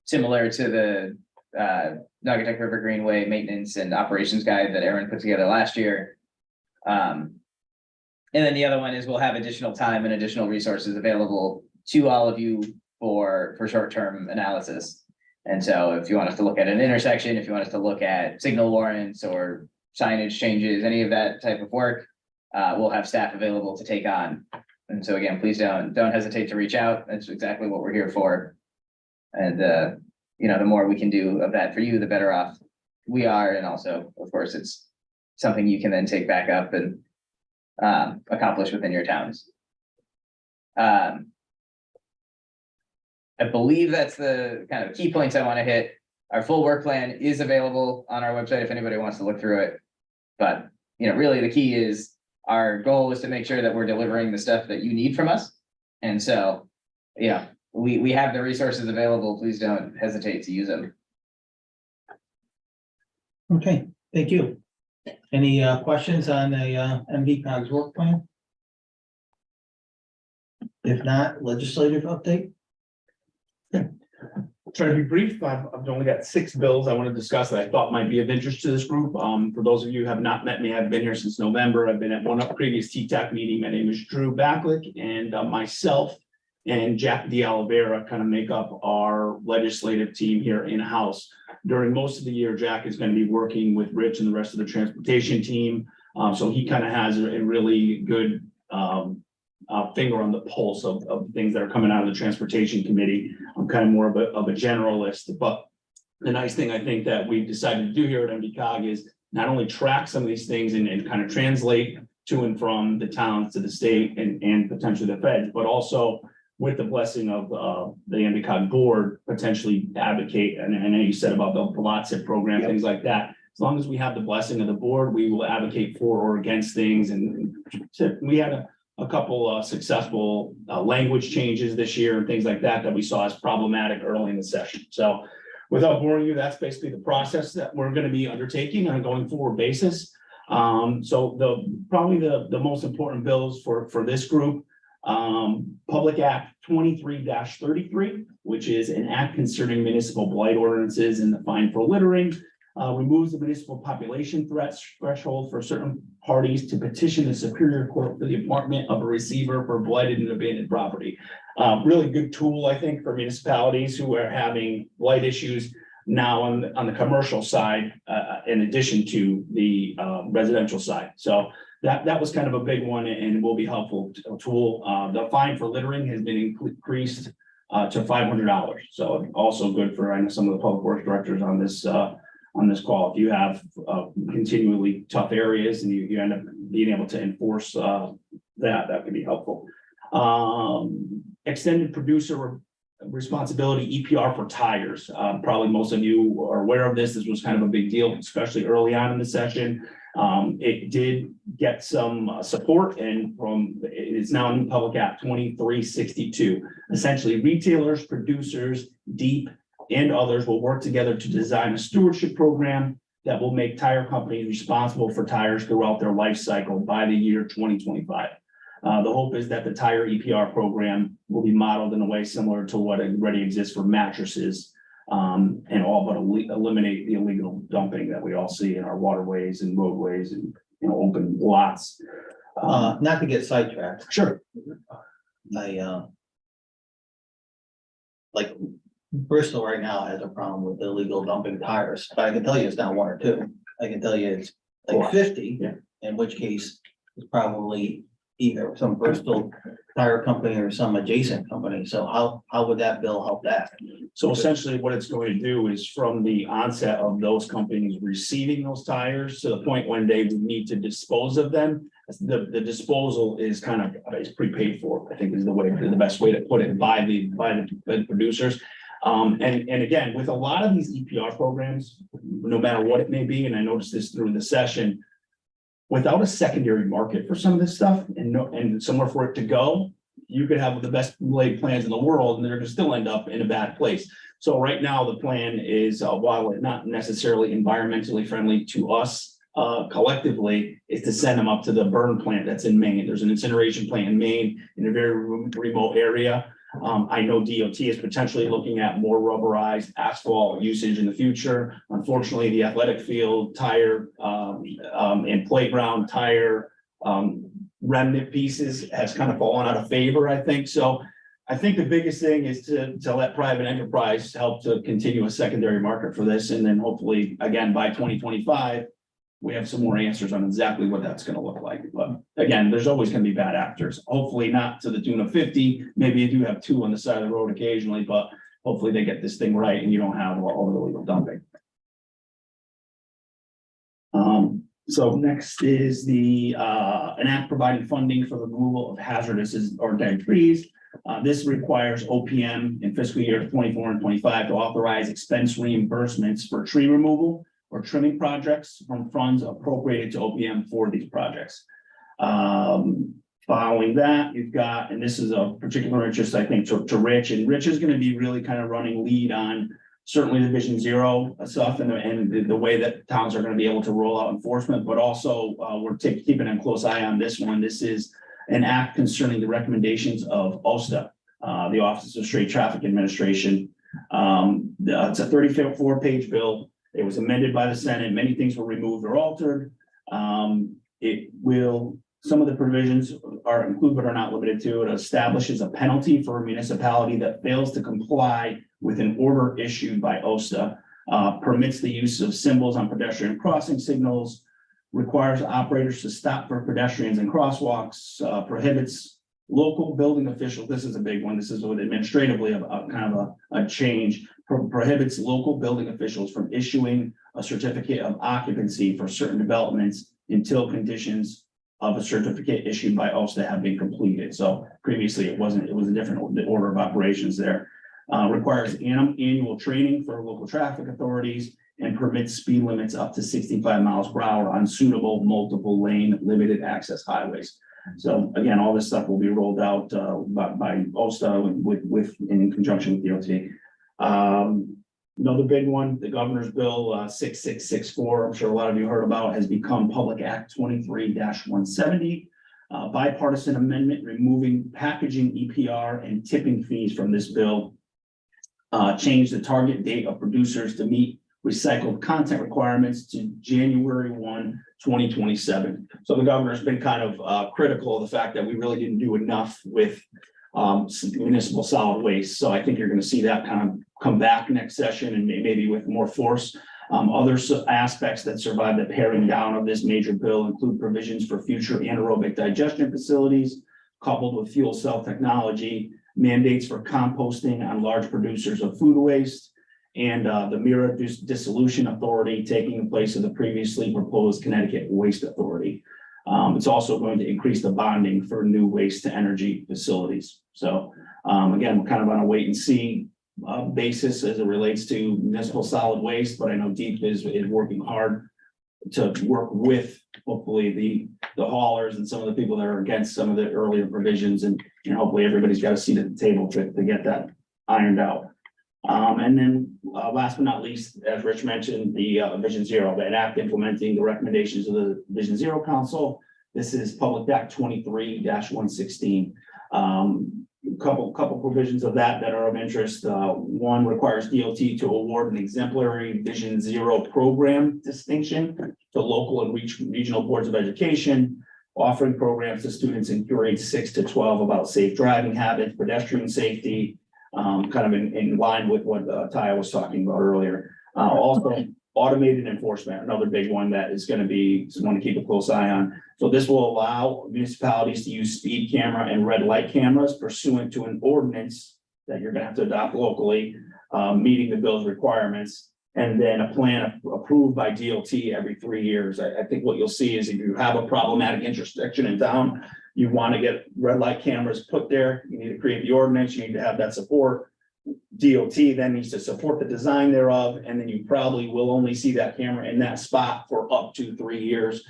Similar to the Naugatuck River Greenway maintenance and operations guide that Aaron put together last year. And then the other one is we'll have additional time and additional resources available to all of you for short-term analysis. And so if you want us to look at an intersection, if you want us to look at signal warrants or signage changes, any of that type of work, we'll have staff available to take on. And so again, please don't hesitate to reach out. That's exactly what we're here for. And the more we can do of that for you, the better off we are. And also, of course, it's something you can then take back up and accomplish within your towns. I believe that's the kind of key points I want to hit. Our full work plan is available on our website if anybody wants to look through it. But, really the key is our goal is to make sure that we're delivering the stuff that you need from us. And so, we have the resources available. Please don't hesitate to use them. Okay, thank you. Any questions on the NVCOG's work plan? If not, legislative update? Try to be brief. I've only got 6 bills I want to discuss that I thought might be of interest to this group. For those of you who have not met me, I've been here since November. I've been at one previous TTAC meeting. My name is Drew Backlick, and myself and Jack D'Oliveira kind of make up our legislative team here in-house. During most of the year, Jack is going to be working with Rich and the rest of the transportation team. So he kind of has a really good finger on the pulse of things that are coming out of the transportation committee. I'm kind of more of a generalist, but the nice thing I think that we've decided to do here at NVCOG is not only track some of these things and kind of translate to and from the towns to the state and potentially the feds, but also with the blessing of the NVCOG board, potentially advocate. And I know you said about the LOTSIP program, things like that. As long as we have the blessing of the board, we will advocate for or against things. And we had a couple successful language changes this year and things like that we saw as problematic early in the session. So without boring you, that's basically the process that we're going to be undertaking on a going forward basis. So probably the most important bills for this group, Public Act 23-33, which is an act concerning municipal blight ordinances and the fine for littering. Removes the municipal population threshold for certain parties to petition the Superior Court for the appointment of a receiver for blighted and abandoned property. Really good tool, I think, for municipalities who are having blight issues now on the commercial side, in addition to the residential side. So that was kind of a big one and will be helpful tool. The fine for littering has been increased to $500. So also good for, I know some of the public works directors on this call. If you have continually tough areas and you end up being able to enforce that could be helpful. Extended producer responsibility EPR for tires. Probably most of you are aware of this. This was kind of a big deal, especially early on in the session. It did get some support, and it's now in Public Act 2362. Essentially, retailers, producers, DEEP, and others will work together to design a stewardship program that will make tire companies responsible for tires throughout their life cycle by the year 2025. The hope is that the tire EPR program will be modeled in a way similar to what already exists for mattresses, and all but eliminate the illegal dumping that we all see in our waterways and roadways and open lots. Not to get sidetracked. Sure. Like Bristol right now has a problem with illegal dumping tires, but I can tell you it's not 1 or 2. I can tell you it's like 50, Yeah. in which case it's probably either some Bristol tire company or some adjacent company. So how would that bill help that? So essentially what it's going to do is from the onset of those companies receiving those tires to the point when they would need to dispose of them, the disposal is is prepaid for, I think is the best way to put it by the producers. And again, with a lot of these EPR programs, no matter what it may be, and I noticed this through the session, without a secondary market for some of this stuff and somewhere for it to go, you could have the best laid plans in the world and they're going to still end up in a bad place. So right now the plan is, while it's not necessarily environmentally friendly to us collectively, is to send them up to the burn plant that's in Maine. There's an incineration plant in Maine in a very remote area. I know DOT is potentially looking at more rubberized asphalt usage in the future. Unfortunately, the athletic field tire and playground tire remnant pieces has kind of fallen out of favor, I think. So I think the biggest thing is to let private enterprise help to continue a secondary market for this. And then hopefully, again, by 2025, we have some more answers on exactly what that's going to look like. But again, there's always going to be bad actors. Hopefully not to the tune of 50. Maybe you do have 2 on the side of the road occasionally, but hopefully they get this thing right and you don't have all the illegal dumping. So next is an act providing funding for the removal of hazardous or dead trees. This requires OPM in fiscal year 24 and 25 to authorize expense reimbursements for tree removal or trimming projects from funds appropriated to OPM for these projects. Following that, you've got, and this is of particular interest, I think, to Rich, and Rich is going to be really kind of running lead on certainly the Vision Zero stuff and the way that towns are gonna be able to roll out enforcement, but also, we're keeping a close eye on this one. This is an act concerning the recommendations of OSTA, the Office of Straight Traffic Administration. It's a 34-page bill. It was amended by the Senate. Many things were removed or altered. Some of the provisions are included but are not limited to. It establishes a penalty for a municipality that fails to comply with an order issued by OSTA, permits the use of symbols on pedestrian crossing signals, requires operators to stop for pedestrians and crosswalks, prohibits local building officials. This is a big one. This is administratively a change. Prohibits local building officials from issuing a certificate of occupancy for certain developments until conditions of a certificate issued by OSTA have been completed. So previously it wasn't, it was a different order of operations there. Requires annual training for local traffic authorities and permits speed limits up to 65 miles per hour on suitable multiple lane limited access highways. So again, all this stuff will be rolled out by OSTA in conjunction with DOT. Another big one, the governor's bill 6664, I'm sure a lot of you heard about, has become Public Act 23-170. Bipartisan amendment removing packaging EPR and tipping fees from this bill. Change the target date of producers to meet recycled content requirements to January 1, 2027. So the governor's been kind of critical of the fact that we really didn't do enough with municipal solid waste. So I think you're going to see that kind of come back next session and maybe with more force. Other aspects that survive the paring down of this major bill include provisions for future anaerobic digestion facilities, coupled with fuel cell technology, mandates for composting on large producers of food waste, and the Mira Dissolution Authority taking the place of the previously proposed Connecticut Waste Authority. It's also going to increase the bonding for new waste to energy facilities. So again, we're kind of on a wait and see basis as it relates to municipal solid waste, but I know DEEP is working hard to work with hopefully the haulers and some of the people that are against some of the earlier provisions, and hopefully everybody's got a seat at the table to get that ironed out. And then last but not least, as Rich mentioned, the Vision Zero, that act implementing the recommendations of the Vision Zero Council. This is Public Act 23-116. Couple provisions of that are of interest. One requires DOT to award an exemplary Vision Zero program distinction to local and regional boards of education, offering programs to students in grades 6 to 12 about safe driving habits, pedestrian safety, kind of in line with what Taya was talking about earlier. Also, automated enforcement, another big one that is going to be someone to keep a close eye on. So this will allow municipalities to use speed camera and red light cameras pursuant to an ordinance that you're going to have to adopt locally, meeting the bill's requirements, and then a plan approved by DOT every 3 years. I think what you'll see is if you have a problematic intersection in town, you want to get red light cameras put there, you need to create the ordinance, you need to have that support. DOT then needs to support the design thereof, and then you probably will only see that camera in that spot for up to 3 years.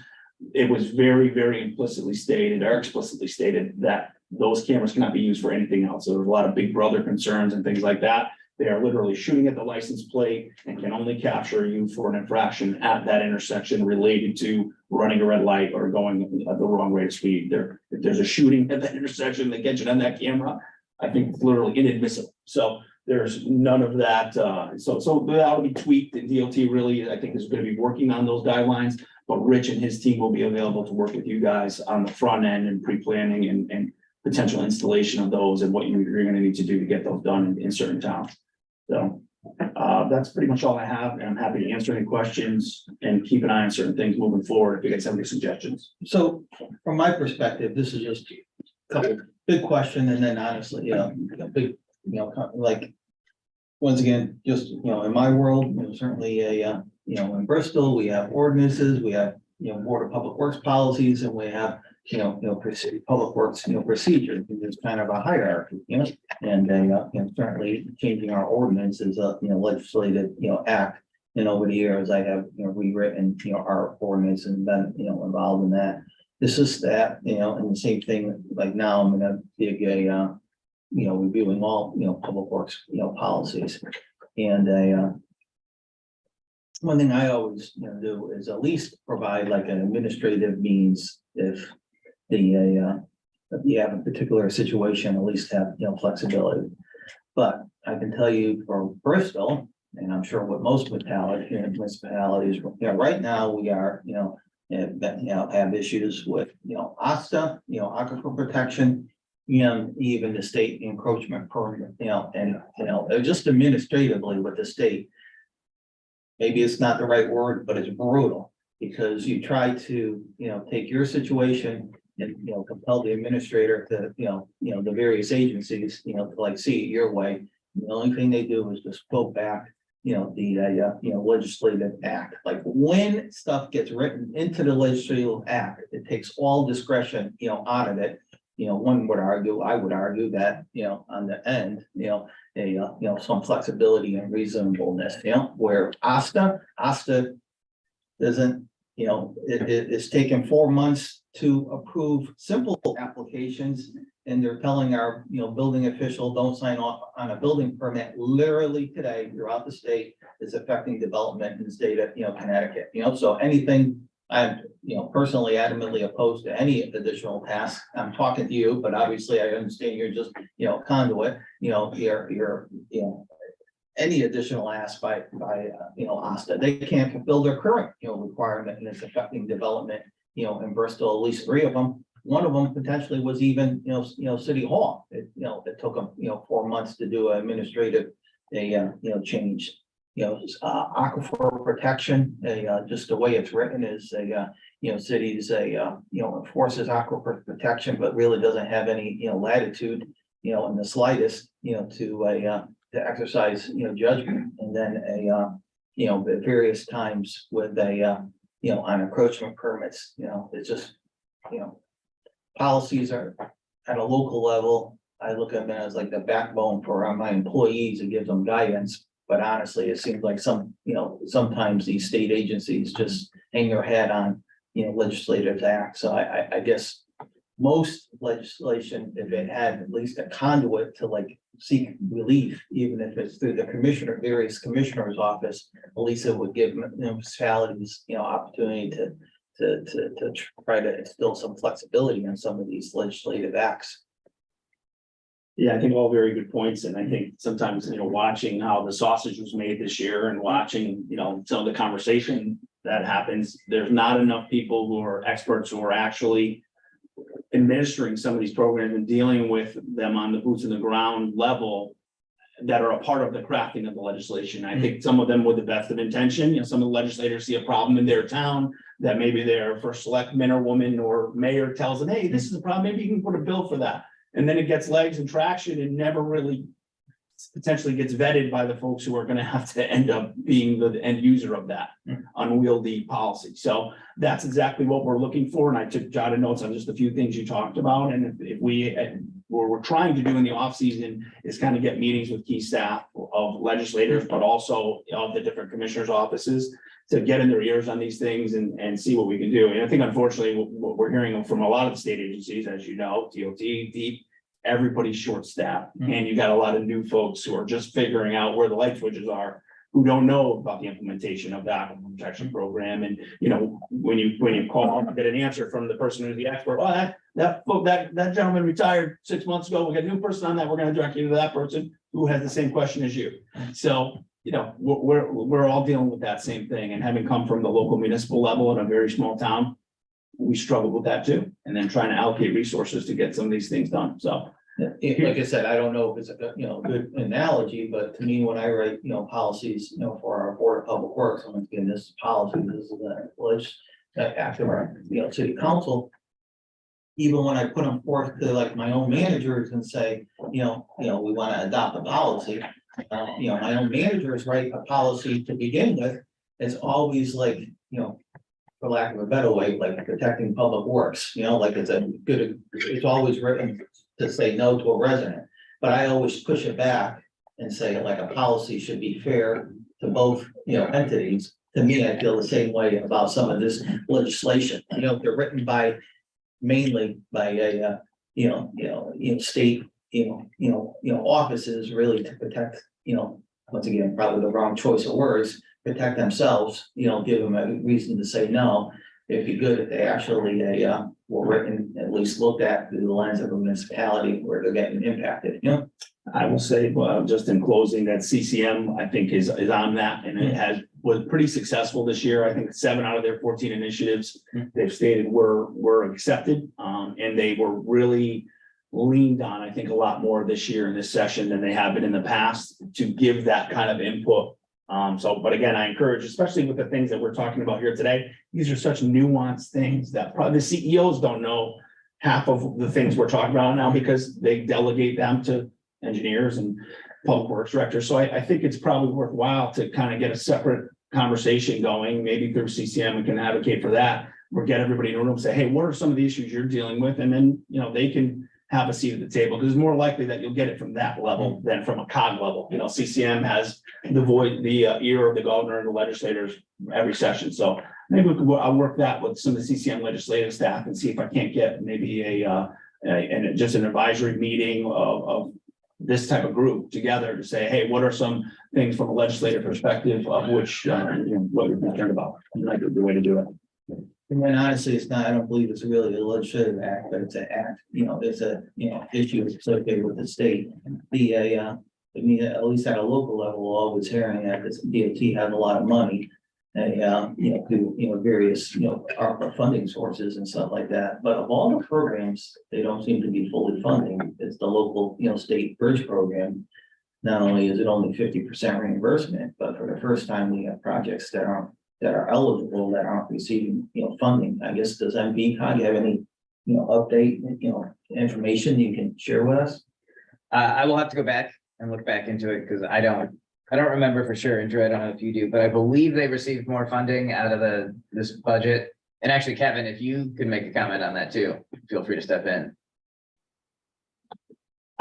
It was very, very implicitly stated or explicitly stated that those cameras cannot be used for anything else. So there's a lot of big brother concerns and things like that. They are literally shooting at the license plate and can only capture you for an infraction at that intersection related to running a red light or going at the wrong rate of speed. If there's a shooting at that intersection that gets it on that camera, I think it's literally inadmissible. So there's none of that. So that'll be tweaked, and DOT really, I think, is going to be working on those guidelines. But Rich and his team will be available to work with you guys on the front end and pre-planning and potential installation of those and what you're going to need to do to get those done in certain towns. So that's pretty much all I have, and I'm happy to answer any questions and keep an eye on certain things moving forward if you get some of these suggestions. So from my perspective, this is just a couple big question, and then honestly, big, like, once again, just, in my world, certainly in Bristol, we have ordinances, we have, Board of Public Works policies, and we have, public works, procedures. There's kind of a hierarchy, and certainly changing our ordinance is a, legislative, act. And over the years, I have, rewritten, our ordinance and been, involved in that. This is that, and the same thing, like now I'm gonna be reviewing all, public works, policies. And one thing I always, do is at least provide like an administrative means if if you have a particular situation, at least have, flexibility. But I can tell you for Bristol, and I'm sure with most municipalities, right now we are, have issues with, ASTA, aquifer protection, and even the state encroachment permit, just administratively with the state. Maybe it's not the right word, but it's brutal because you try to, take your situation and, compel the administrator to, the various agencies, to like see it your way. The only thing they do is just quote back, the legislative act. Like when stuff gets written into the legislative act, it takes all discretion, out of it. One would argue, I would argue that, on the end, some flexibility and reasonableness, where ASTA doesn't, it's taken 4 months to approve simple applications. And they're telling our, building official, don't sign off on a building permit. Literally today, throughout the state is affecting development in the state of, Connecticut, so anything. I'm, personally adamantly opposed to any additional tasks. I'm talking to you, but obviously I understand you're just, conduit, you're, any additional ask by ASTA. They can't fulfill their current, requirement, and it's affecting development, in Bristol, at least 3 of them. One of them potentially was even, City Hall. It took them, 4 months to do administrative, change. Aquifer protection, just the way it's written is cities, enforces aquifer protection, but really doesn't have any, latitude, in the slightest, to exercise, judgment. And then at various times with on encroachment permits, it's just, policies are at a local level. I look at them as like the backbone for my employees. It gives them guidance. But honestly, it seems like sometimes these state agencies just hang their head on, legislative acts. So I guess most legislation, if it had at least a conduit to like seek relief, even if it's through the various commissioner's office, at least it would give municipalities, opportunity to try to instill some flexibility in some of these legislative acts. Yeah, I think all very good points. And I think sometimes, watching how the sausage was made this year and watching, some of the conversation that happens, there's not enough people who are experts who are actually administering some of these programs and dealing with them on the boots in the ground level that are a part of the crafting of the legislation. I think some of them with the best of intention, some of the legislators see a problem in their town that maybe their first selectman or woman or mayor tells them, hey, this is a problem, maybe you can put a bill for that. And then it gets legs and traction and never really potentially gets vetted by the folks who are going to have to end up being the end user of that unwieldy policy. So that's exactly what we're looking for. And I took jotted notes on just a few things you talked about. And if what we're trying to do in the off season is kind of get meetings with key staff of legislators, but also of the different commissioners' offices to get in their ears on these things and see what we can do. And I think unfortunately, what we're hearing from a lot of the state agencies, as you know, DOT, DEEP, everybody's short staffed. And you got a lot of new folks who are just figuring out where the light switches are, who don't know about the implementation of that protection program. And, when you call and get an answer from the person who's the expert, well, that gentleman retired 6 months ago. We got a new person on that. We're going to direct you to that person who has the same question as you. So, we're all dealing with that same thing, and having come from the local municipal level in a very small town, we struggle with that too. And then trying to allocate resources to get some of these things done. So, like I said, I don't know if it's a good analogy, but to me, when I write policies, for our Board of Public Works, I'm like, again, this is policy, this is the after our city council. Even when I put them forth to like my own managers and say, we want to adopt a policy. My own managers write a policy to begin with. It's always like, for lack of a better way, like protecting public works, like it's always written to say no to a resident. But I always push it back and say like a policy should be fair to both, entities. To me, I feel the same way about some of this legislation. They're written mainly by a, state, offices really to protect, once again, probably the wrong choice of words, protect themselves, give them a reason to say no. It'd be good if they actually, were written, at least looked at through the lens of a municipality where they're getting impacted, I will say, well, just in closing, that CCM, I think, is on that, and it was pretty successful this year. I think 7 out of their 14 initiatives they've stated were accepted, and they were really leaned on, I think, a lot more this year in this session than they have been in the past to give that kind of input. But again, I encourage, especially with the things that we're talking about here today, these are such nuanced things that probably the CEOs don't know half of the things we're talking about now because they delegate them to engineers and public works directors. So I think it's probably worthwhile to kind of get a separate conversation going, maybe through CCM, we can advocate for that, or get everybody in a room, say, hey, what are some of the issues you're dealing with? And then, they can have a seat at the table, because it's more likely that you'll get it from that level than from a COG level. CCM has the ear of the governor and the legislators every session. So maybe I'll work that with some of the CCM legislative staff and see if I can't get maybe just an advisory meeting of this type of group together to say, hey, what are some things from a legislative perspective of which, what you're concerned about? And like the way to do it. And then honestly, it's not, I don't believe it's really a legislative act, but it's an act, it's a, issue associated with the state. At least at a local level, we're always hearing that this DOT has a lot of money. And, through, various, ARPA funding sources and stuff like that. But of all the programs, they don't seem to be fully funding. It's the local, state bridge program. Not only is it only 50% reimbursement, but for the first time, we have projects that are eligible that aren't receiving, funding. I guess, does NVCOG have any, update, information you can share with us? I will have to go back and look back into it because I don't remember for sure. Andrew, I don't know if you do, but I believe they received more funding out of this budget. And actually, Kevin, if you could make a comment on that too, feel free to step in.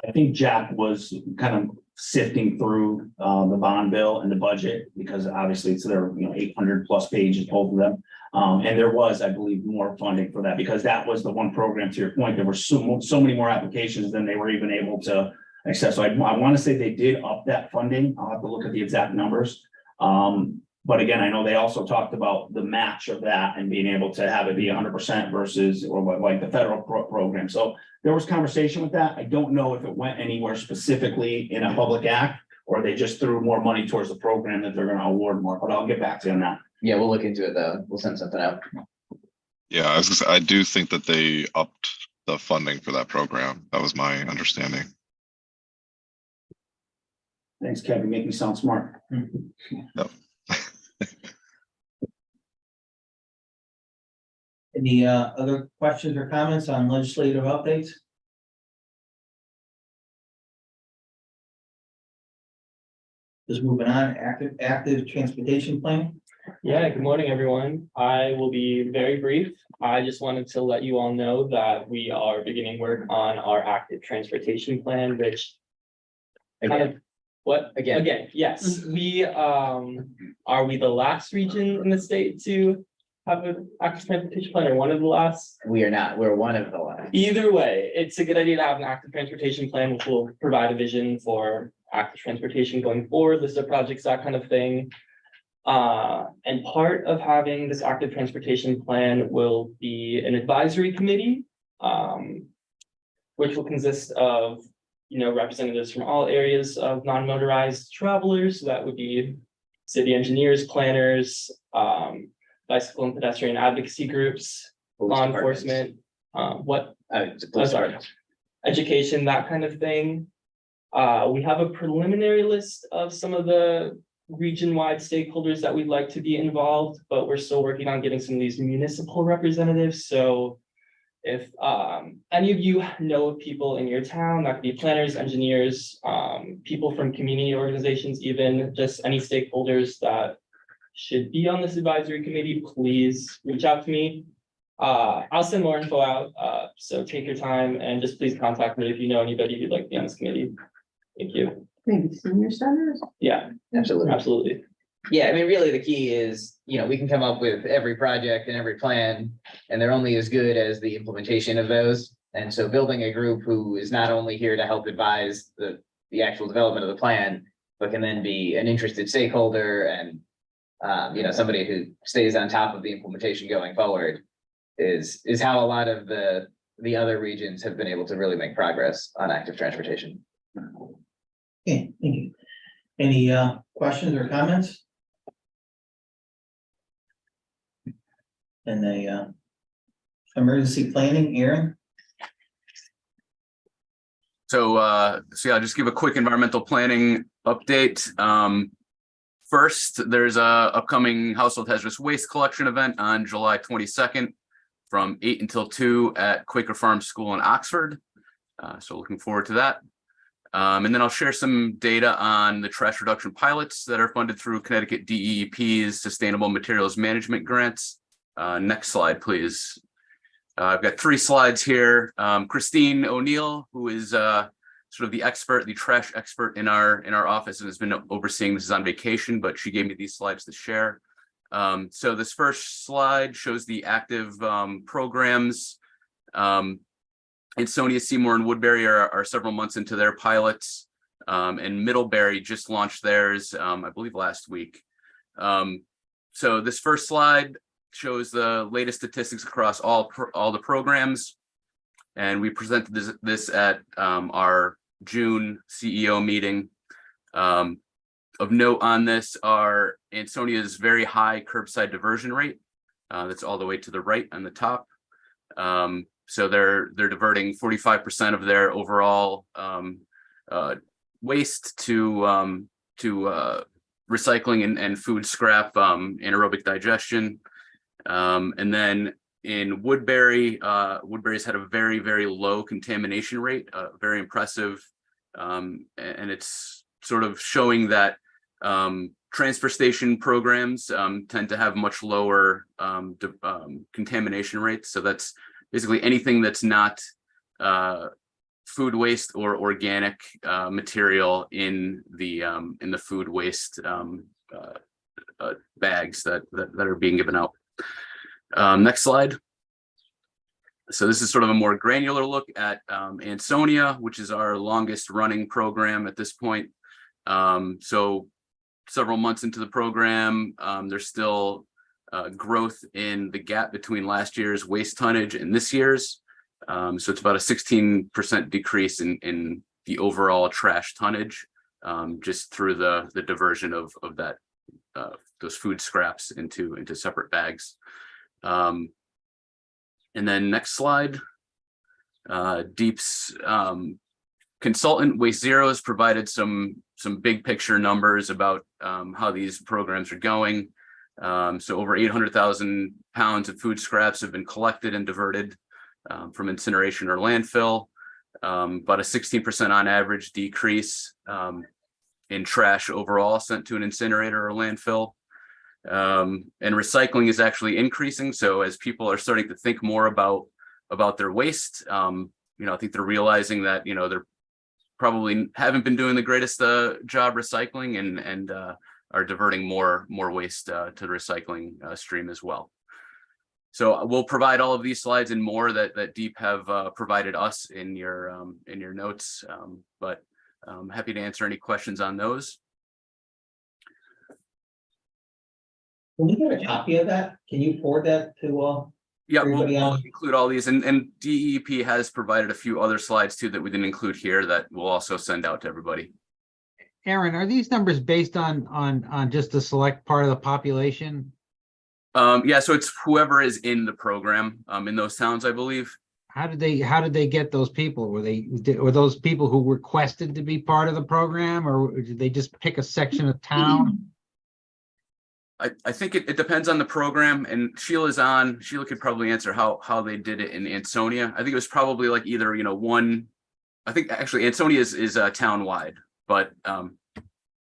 I think Jack was kind of sifting through the bond bill and the budget, because obviously it's there, 800 plus pages, both of them. And there was, I believe, more funding for that, because that was the one program, to your point, there were so many more applications than they were even able to access. So I want to say they did up that funding. I'll have to look at the exact numbers. But again, I know they also talked about the match of that and being able to have it be 100% versus, or like the federal program. So there was conversation with that. I don't know if it went anywhere specifically in a public act, or they just threw more money towards the program that they're going to award more, but I'll get back to you on that. Yeah, we'll look into it though. We'll send something out. Yeah, I was gonna say, I do think that they upped the funding for that program. That was my understanding. Thanks, Kevin. Make me sound smart. Yep. Any other questions or comments on legislative updates? Just moving on, active transportation plan. Yeah, good morning, everyone. I will be very brief. I just wanted to let you all know that we are beginning work on our active transportation plan, which kind of, what, again, yes, we are we the last region in the state to have an active transportation plan, or one of the last? We are not, we're one of the last. Either way, it's a good idea to have an active transportation plan, which will provide a vision for active transportation going forward, list of projects, that kind of thing. And part of having this active transportation plan will be an advisory committee, which will consist of, representatives from all areas of non-motorized travelers. So that would be city engineers, planners, bicycle and pedestrian advocacy groups, law enforcement, education, that kind of thing. We have a preliminary list of some of the region-wide stakeholders that we'd like to be involved, but we're still working on getting some of these municipal representatives. So if any of you know of people in your town, that could be planners, engineers, people from community organizations, even just any stakeholders that should be on this advisory committee, please reach out to me. I'll send more info out, so take your time and just please contact me if you know anybody who'd like to be on this committee. Thank you. Maybe senior centers? Yeah, absolutely. Yeah, I mean, really the key is, we can come up with every project and every plan, and they're only as good as the implementation of those. And so building a group who is not only here to help advise the actual development of the plan, but can then be an interested stakeholder and, somebody who stays on top of the implementation going forward is how a lot of the other regions have been able to really make progress on active transportation. Okay, thank you. Any questions or comments? And the emergency planning, Aaron? So I'll just give a quick environmental planning update. First, there's a upcoming household hazardous waste collection event on July 22nd from 8 until 2 at Quaker Farm School in Oxford. So looking forward to that. And then I'll share some data on the trash reduction pilots that are funded through Connecticut DEEP's Sustainable Materials Management Grants. Next slide, please. I've got 3 slides here. Christine O'Neill, who is sort of the expert, the trash expert in our office, and has been overseeing this, is on vacation, but she gave me these slides to share. So this first slide shows the active programs. Ansonia, Seymour, and Woodbury are several months into their pilots, and Middlebury just launched theirs, I believe last week. So this first slide shows the latest statistics across all the programs, and we presented this at our June CEO meeting. Of note on this are Ansonia's very high curbside diversion rate. That's all the way to the right on the top. So they're diverting 45% of their overall waste to recycling and food scrap, anaerobic digestion. And then in Woodbury, Woodbury's had a very, very low contamination rate, very impressive. And it's sort of showing that transfer station programs tend to have much lower contamination rates. So that's basically anything that's not food waste or organic material in the food waste bags that are being given out. Next slide. So this is sort of a more granular look at Ansonia, which is our longest running program at this point. So several months into the program, there's still growth in the gap between last year's waste tonnage and this year's. So it's about a 16% decrease in the overall trash tonnage, just through the diversion of that those food scraps into separate bags. And then next slide. Deep's consultant Waste Zero has provided some big picture numbers about how these programs are going. So over 800,000 pounds of food scraps have been collected and diverted from incineration or landfill. About a 16% on average decrease in trash overall sent to an incinerator or landfill. And recycling is actually increasing. So as people are starting to think more about their waste, I think they're realizing that, they're probably haven't been doing the greatest job recycling and are diverting more waste to the recycling stream as well. So we'll provide all of these slides and more that Deep have provided us in your notes, but I'm happy to answer any questions on those. Can we get a copy of that? Can you forward that to Yeah, everybody we'll else? include all these, and DEP has provided a few other slides too that we didn't include here that we'll also send out to everybody. Aaron, are these numbers based on just a select part of the population? Yeah, so it's whoever is in the program in those towns, I believe. How did they get those people? Were those people who requested to be part of the program, or did they just pick a section of town? I think it depends on the program, and Sheila could probably answer how they did it in Ansonia. I think it was probably like either, one, I think actually Ansonia is town-wide, but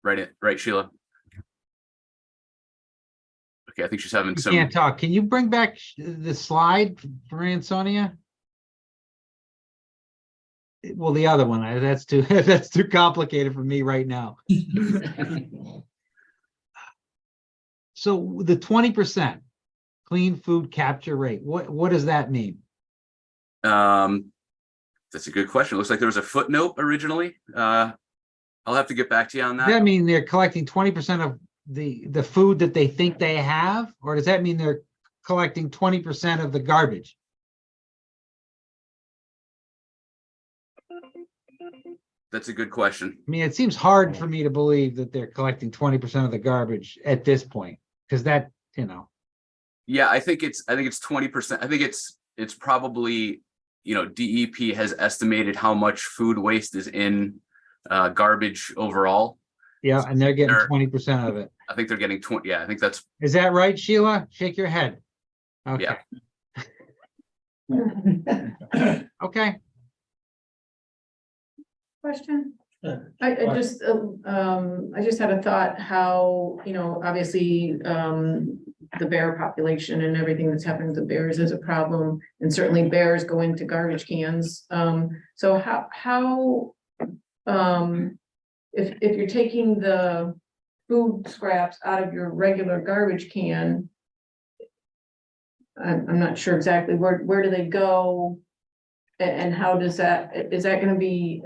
right, Sheila? Okay, I think she's having some. Can't talk. Can you bring back the slide for Ansonia? Well, the other one, that's too complicated for me right now. So the 20% clean food capture rate, what does that mean? That's a good question. It looks like there was a footnote originally I'll have to get back to you on Does that that. mean they're collecting 20% of the food that they think they have? Or does that mean they're collecting 20% of the garbage? That's a good question. I mean, it seems hard for me to believe that they're collecting 20% of the garbage at this point, because that, you know. Yeah, I think it's 20%. I think it's probably, you know, DEP has estimated how much food waste is in garbage overall. Yeah, and they're getting They're- 20% of it. I think they're getting 20. Yeah, I think that's, Is that right, Sheila? Shake your head. Okay. Okay. Question? Yeah. I just had a thought how, you know, obviously, the bear population and everything that's happening with the bears is a problem. And certainly bears go into garbage cans. So how, if you're taking the food scraps out of your regular garbage can, I'm not sure exactly where do they go? And how does that, is that gonna be,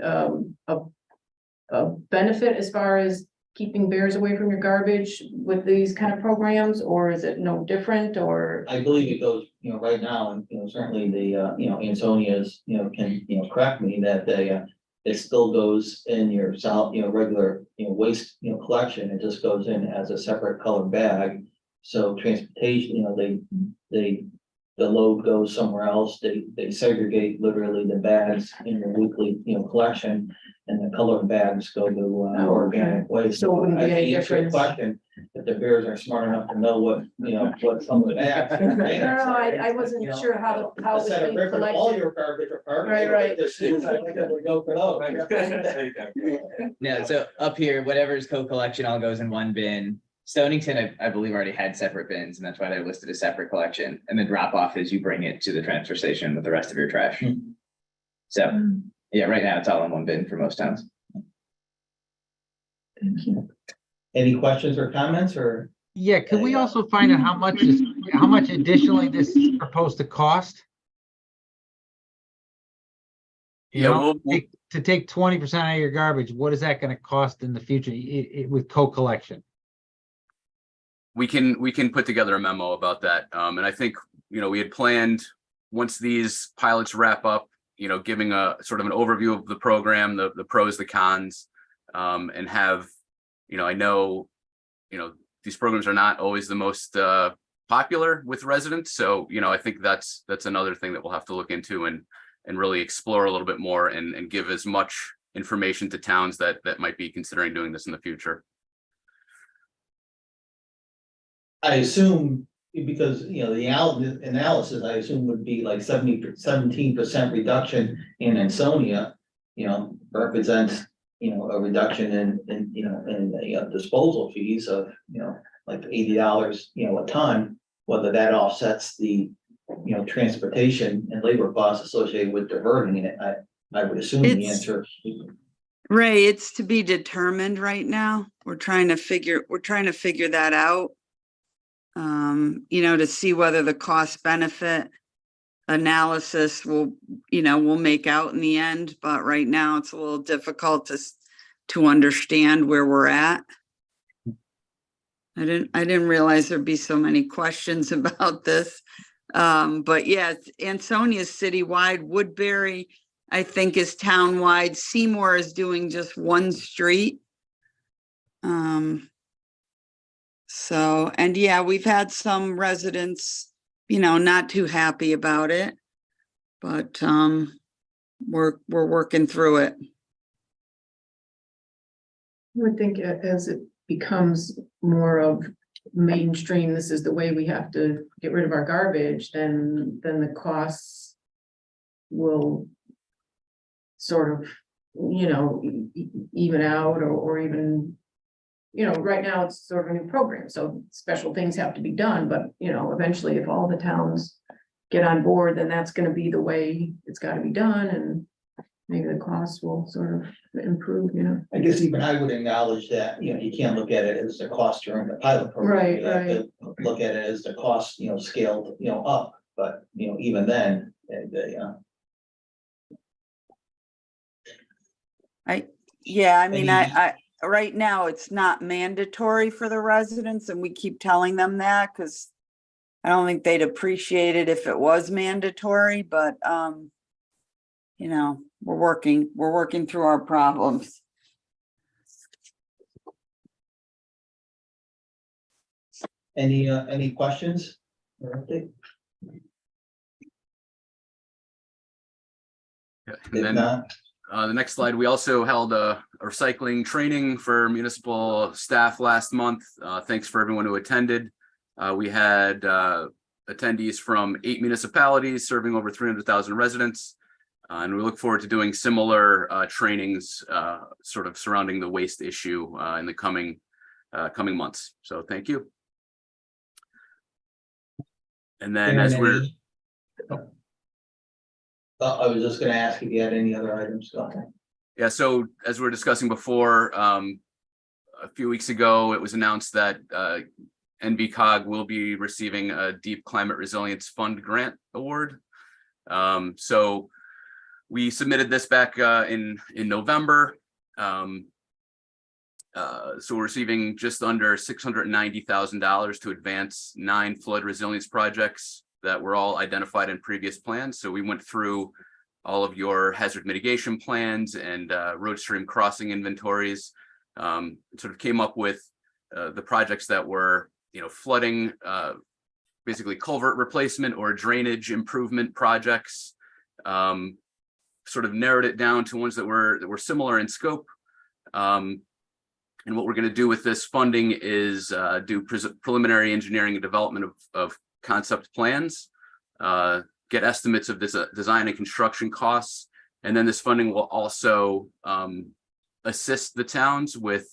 a benefit as far as keeping bears away from your garbage with these kind of programs, or is it no different, or? I believe it goes, you know, right now, and, you know, certainly the, you know, Antonia's, you know, can, you know, correct me that they, it still goes in your solid, you know, regular, you know, waste, you know, collection. It just goes in as a separate colored bag. So transportation, you know, the load goes somewhere else. They segregate literally the bags in the weekly, you know, collection, and the colored bags go to organic waste. So it wouldn't be To any answer your difference. question, if the bears are smart enough to know what, you know, what some of the bags. No, I wasn't sure how it was Instead of being ripping all collected. your garbage apart. Right. This is like that we go for those. No, so up here, whatever's co-collection all goes in one bin. Stonington, I believe already had separate bins, and that's why they're listed as separate collection. And the drop off is you bring it to the transfer station with the rest of your trash. So, yeah, right now it's all in one bin for most towns. Thank you. Any questions or comments or? Yeah, could we also find out how much additionally this is proposed to cost? You Yeah, know, we'll- to take 20% out of your garbage, what is that gonna cost in the future with co-collection? we can put together a memo about that. And I think, you know, we had planned, once these pilots wrap up, you know, giving a sort of an overview of the program, the pros, the cons, and have, you know, I know, you know, these programs are not always the most popular with residents. So, you know, I think that's another thing that we'll have to look into and really explore a little bit more and give as much information to towns that might be considering doing this in the future. I assume, because, you know, the analysis, I assume would be like 17% reduction in Ansonia, you know, represents, you know, a reduction in you know, in the disposal fees of, you know, like $80, you know, a ton, whether that offsets the, you know, transportation and labor costs associated with diverting it. I would assume the It's- answer. Ray, it's to be determined right now. We're trying to figure that out. You know, to see whether the cost benefit analysis will make out in the end, but right now it's a little difficult to understand where we're at. I didn't realize there'd be so many questions about this. But yeah, Ansonia's citywide. Woodbury, I think, is townwide. Seymour is doing just one street. So, and yeah, we've had some residents, you know, not too happy about it, but we're working through it. I would think as it becomes more of mainstream, this is the way we have to get rid of our garbage, then the costs will sort of, you know, even out or even, you know, right now it's sort of a new program, so special things have to be done, but, you know, eventually if all the towns get on board, then that's gonna be the way it's gotta be done, and maybe the costs will sort of improve, you know. I guess even I would acknowledge that, you know, you can't look at it as the cost during the pilot program. Right, You have to look at it as the cost, you know, scaled, you know, up, but, you know, even then, Yeah, I mean, Any- right now, it's not mandatory for the residents, and we keep telling them that, because I don't think they'd appreciate it if it was mandatory, but, you know, we're working through our problems. Any questions? or update? And If then not, the next slide, we also held a recycling training for municipal staff last month. Thanks for everyone who attended. We had attendees from 8 municipalities serving over 300,000 residents. And we look forward to doing similar trainings sort of surrounding the waste issue in the coming months. So thank you. And then as we're I was just gonna ask if you had any other items. Go ahead. Yeah, so as we were discussing before, a few weeks ago, it was announced that NVCOG will be receiving a Deep Climate Resilience Fund Grant Award. So we submitted this back in November. So we're receiving just under $690,000 to advance 9 flood resilience projects that were all identified in previous plans. So we went through all of your hazard mitigation plans and road stream crossing inventories, sort of came up with the projects that were, flooding, basically culvert replacement or drainage improvement projects, sort of narrowed it down to ones that were similar in scope. And what we're going to do with this funding is do preliminary engineering and development of concept plans, get estimates of this design and construction costs, and then this funding will also assist the towns with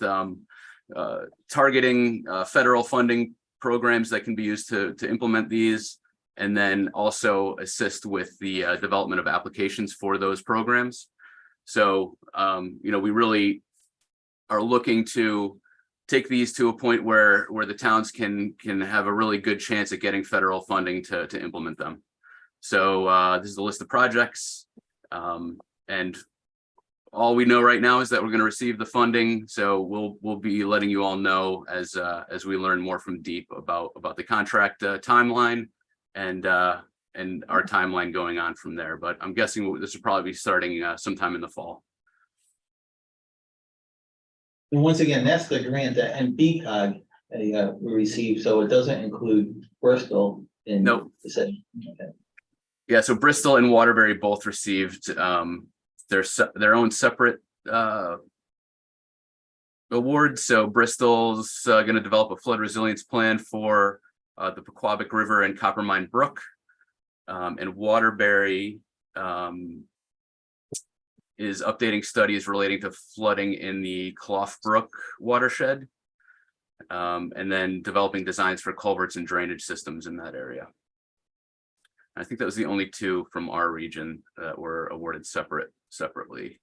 targeting federal funding programs that can be used to implement these, and then also assist with the development of applications for those programs. So, we really are looking to take these to a point where the towns can have a really good chance at getting federal funding to implement them. So this is a list of projects, and all we know right now is that we're going to receive the funding. So we'll be letting you all know as we learn more from Deep about the contract timeline and our timeline going on from there. But I'm guessing this will probably be starting sometime in the fall. And once again, that's the grant that NVCOG received, so it doesn't include Bristol in. Nope. The city. Okay. Yeah, so Bristol and Waterbury both received their own separate awards. So Bristol's going to develop a flood resilience plan for the Pequabic River and Coppermine Brook, and Waterbury is updating studies relating to flooding in the Clough Brook watershed, and then developing designs for culverts and drainage systems in that area. I think that was the only 2 from our region that were awarded separately.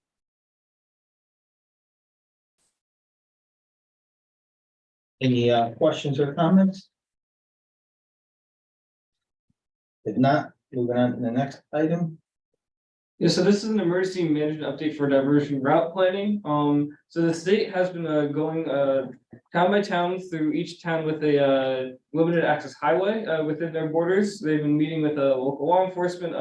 Any questions or comments? If not, moving on to the next item. Yeah, so this is an emergency management update for diversion route planning. So the state has been going town by town through each town with a limited access highway within their borders. They've been meeting with local law enforcement,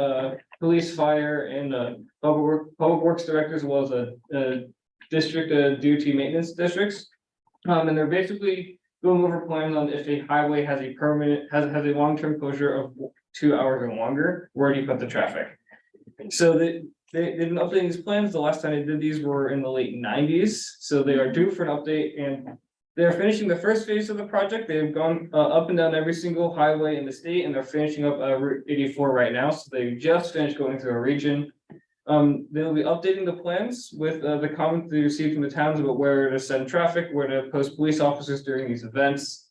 police, fire, and public works directors, as well as district DOT maintenance districts. And they're basically going over plans on if a highway has a long-term closure of 2 hours or longer, where do you put the traffic? So they've been updating these plans. The last time they did these were in the late 90s. So they are due for an update, and they're finishing the first phase of the project. They've gone up and down every single highway in the state, and they're finishing up Route 84 right now. So they just finished going through a region. They'll be updating the plans with the comments they received from the towns about where to send traffic, where to post police officers during these events.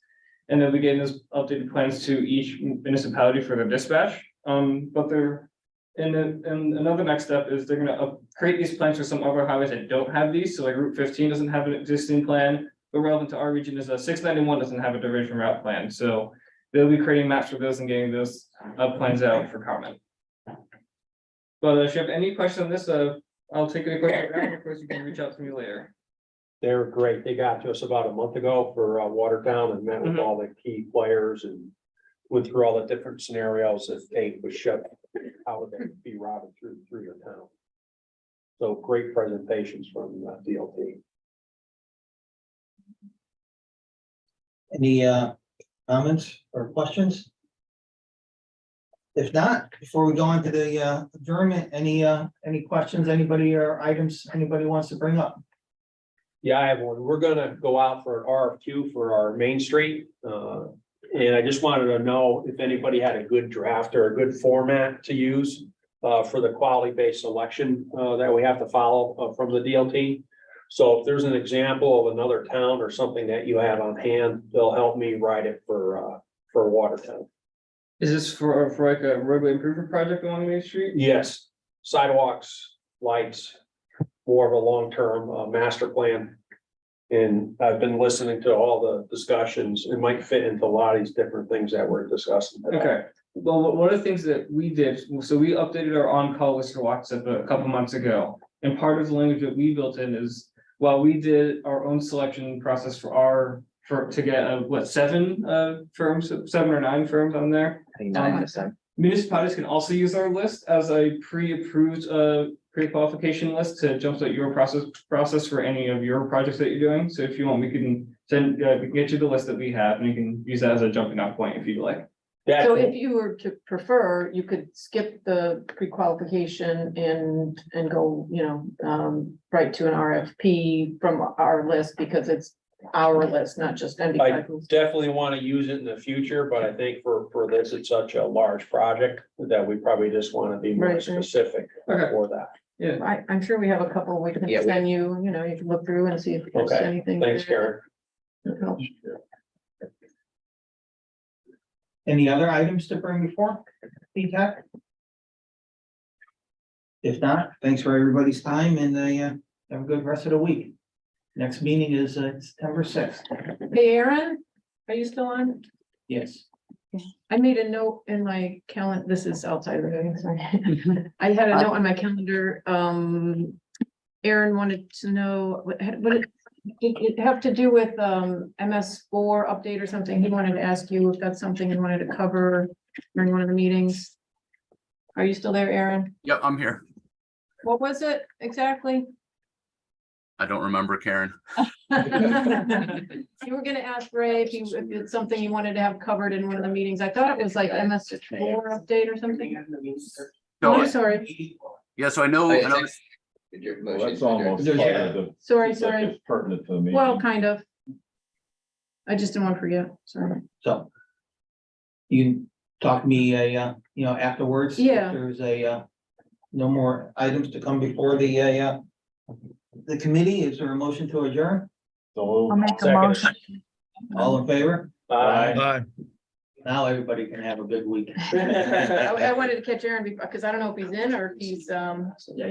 And they'll be getting those updated plans to each municipality for their dispatch. But they're and another next step is they're gonna create these plans for some other highways that don't have these. So like Route 15 doesn't have an existing plan, but relevant to our region is 691 doesn't have a diversion route plan. So they'll be creating maps for those and getting those plans out for comment. But if you have any questions on this, I'll take a quick round. Of course, you can reach out to me later. They were great. They got to us about a month ago for Watertown and met with all the key players and went through all the different scenarios if tape was shut, how would they be routed through the town? So great presentations from DLT. Any comments or questions? If not, before we go on to the adjournment, any questions, anybody or items anybody wants to bring up? Yeah, I have one. We're gonna go out for an RFQ for our Main Street. And I just wanted to know if anybody had a good draft or a good format to use for the quality-based selection that we have to follow from the DLT. So if there's an example of another town or something that you have on hand, they'll help me write it for Watertown. Is this for like a roadway improvement project along Main Street? Yes, sidewalks, lights, more of a long-term master plan. And I've been listening to all the discussions. It might fit into a lot of these different things that we're discussing today. Okay, well, one of the things that we did, so we updated our on-call list for WhatsApp a couple months ago. And part of the language that we built in is, while we did our own selection process to get seven firms, 7 or 9 firms on there. Municipalities can also use our list as a pre-approved pre-qualification list to jumpstart your process for any of your projects that you're doing. So if you want, we can send, we can get you the list that we have, and you can use that as a jumping off point if you like. So if you were to prefer, you could skip the pre-qualification and go, right to an RFP from our list, because it's our list, not just I NVCOG. definitely want to use it in the future, but I think for this, it's such a large project that we probably just want to be more Right. specific Okay. for that. Yeah, I'm sure we have a couple we can Yeah, we- send you, you can look through and see if there's Okay, anything. thanks, Karen. that helps. Any other items to bring before TTAC? If not, thanks for everybody's time and have a good rest of the week. Next meeting is September 6th. Hey, Aaron, are you still on? Yes. I made a note in my calendar, this is outside of the meeting, sorry. I had a note on my calendar, Aaron wanted to know, what it have to do with, MS4 update or something, he wanted to ask you if that's something you wanted to cover during one of the meetings. Are you still there, Aaron? Yep, I'm here. What was it exactly? I don't remember, Karen. You were gonna ask Ray if it's something you wanted to have covered in one of the meetings. I thought it was like MS4 update or something. No, I'm sorry. yeah, so I know, Well, that's almost part of the. Sorry. It's pertinent to the meeting. Well, kind of. I just didn't want to forget, sorry. So you can talk to me, afterwards. Yeah. If there's no more items to come before the committee. Is there a motion to adjourn? So I'll make a Second. motion. All in favor? Bye. Now everybody can have a good week. I wanted to catch Aaron because I don't know if he's in or if he's,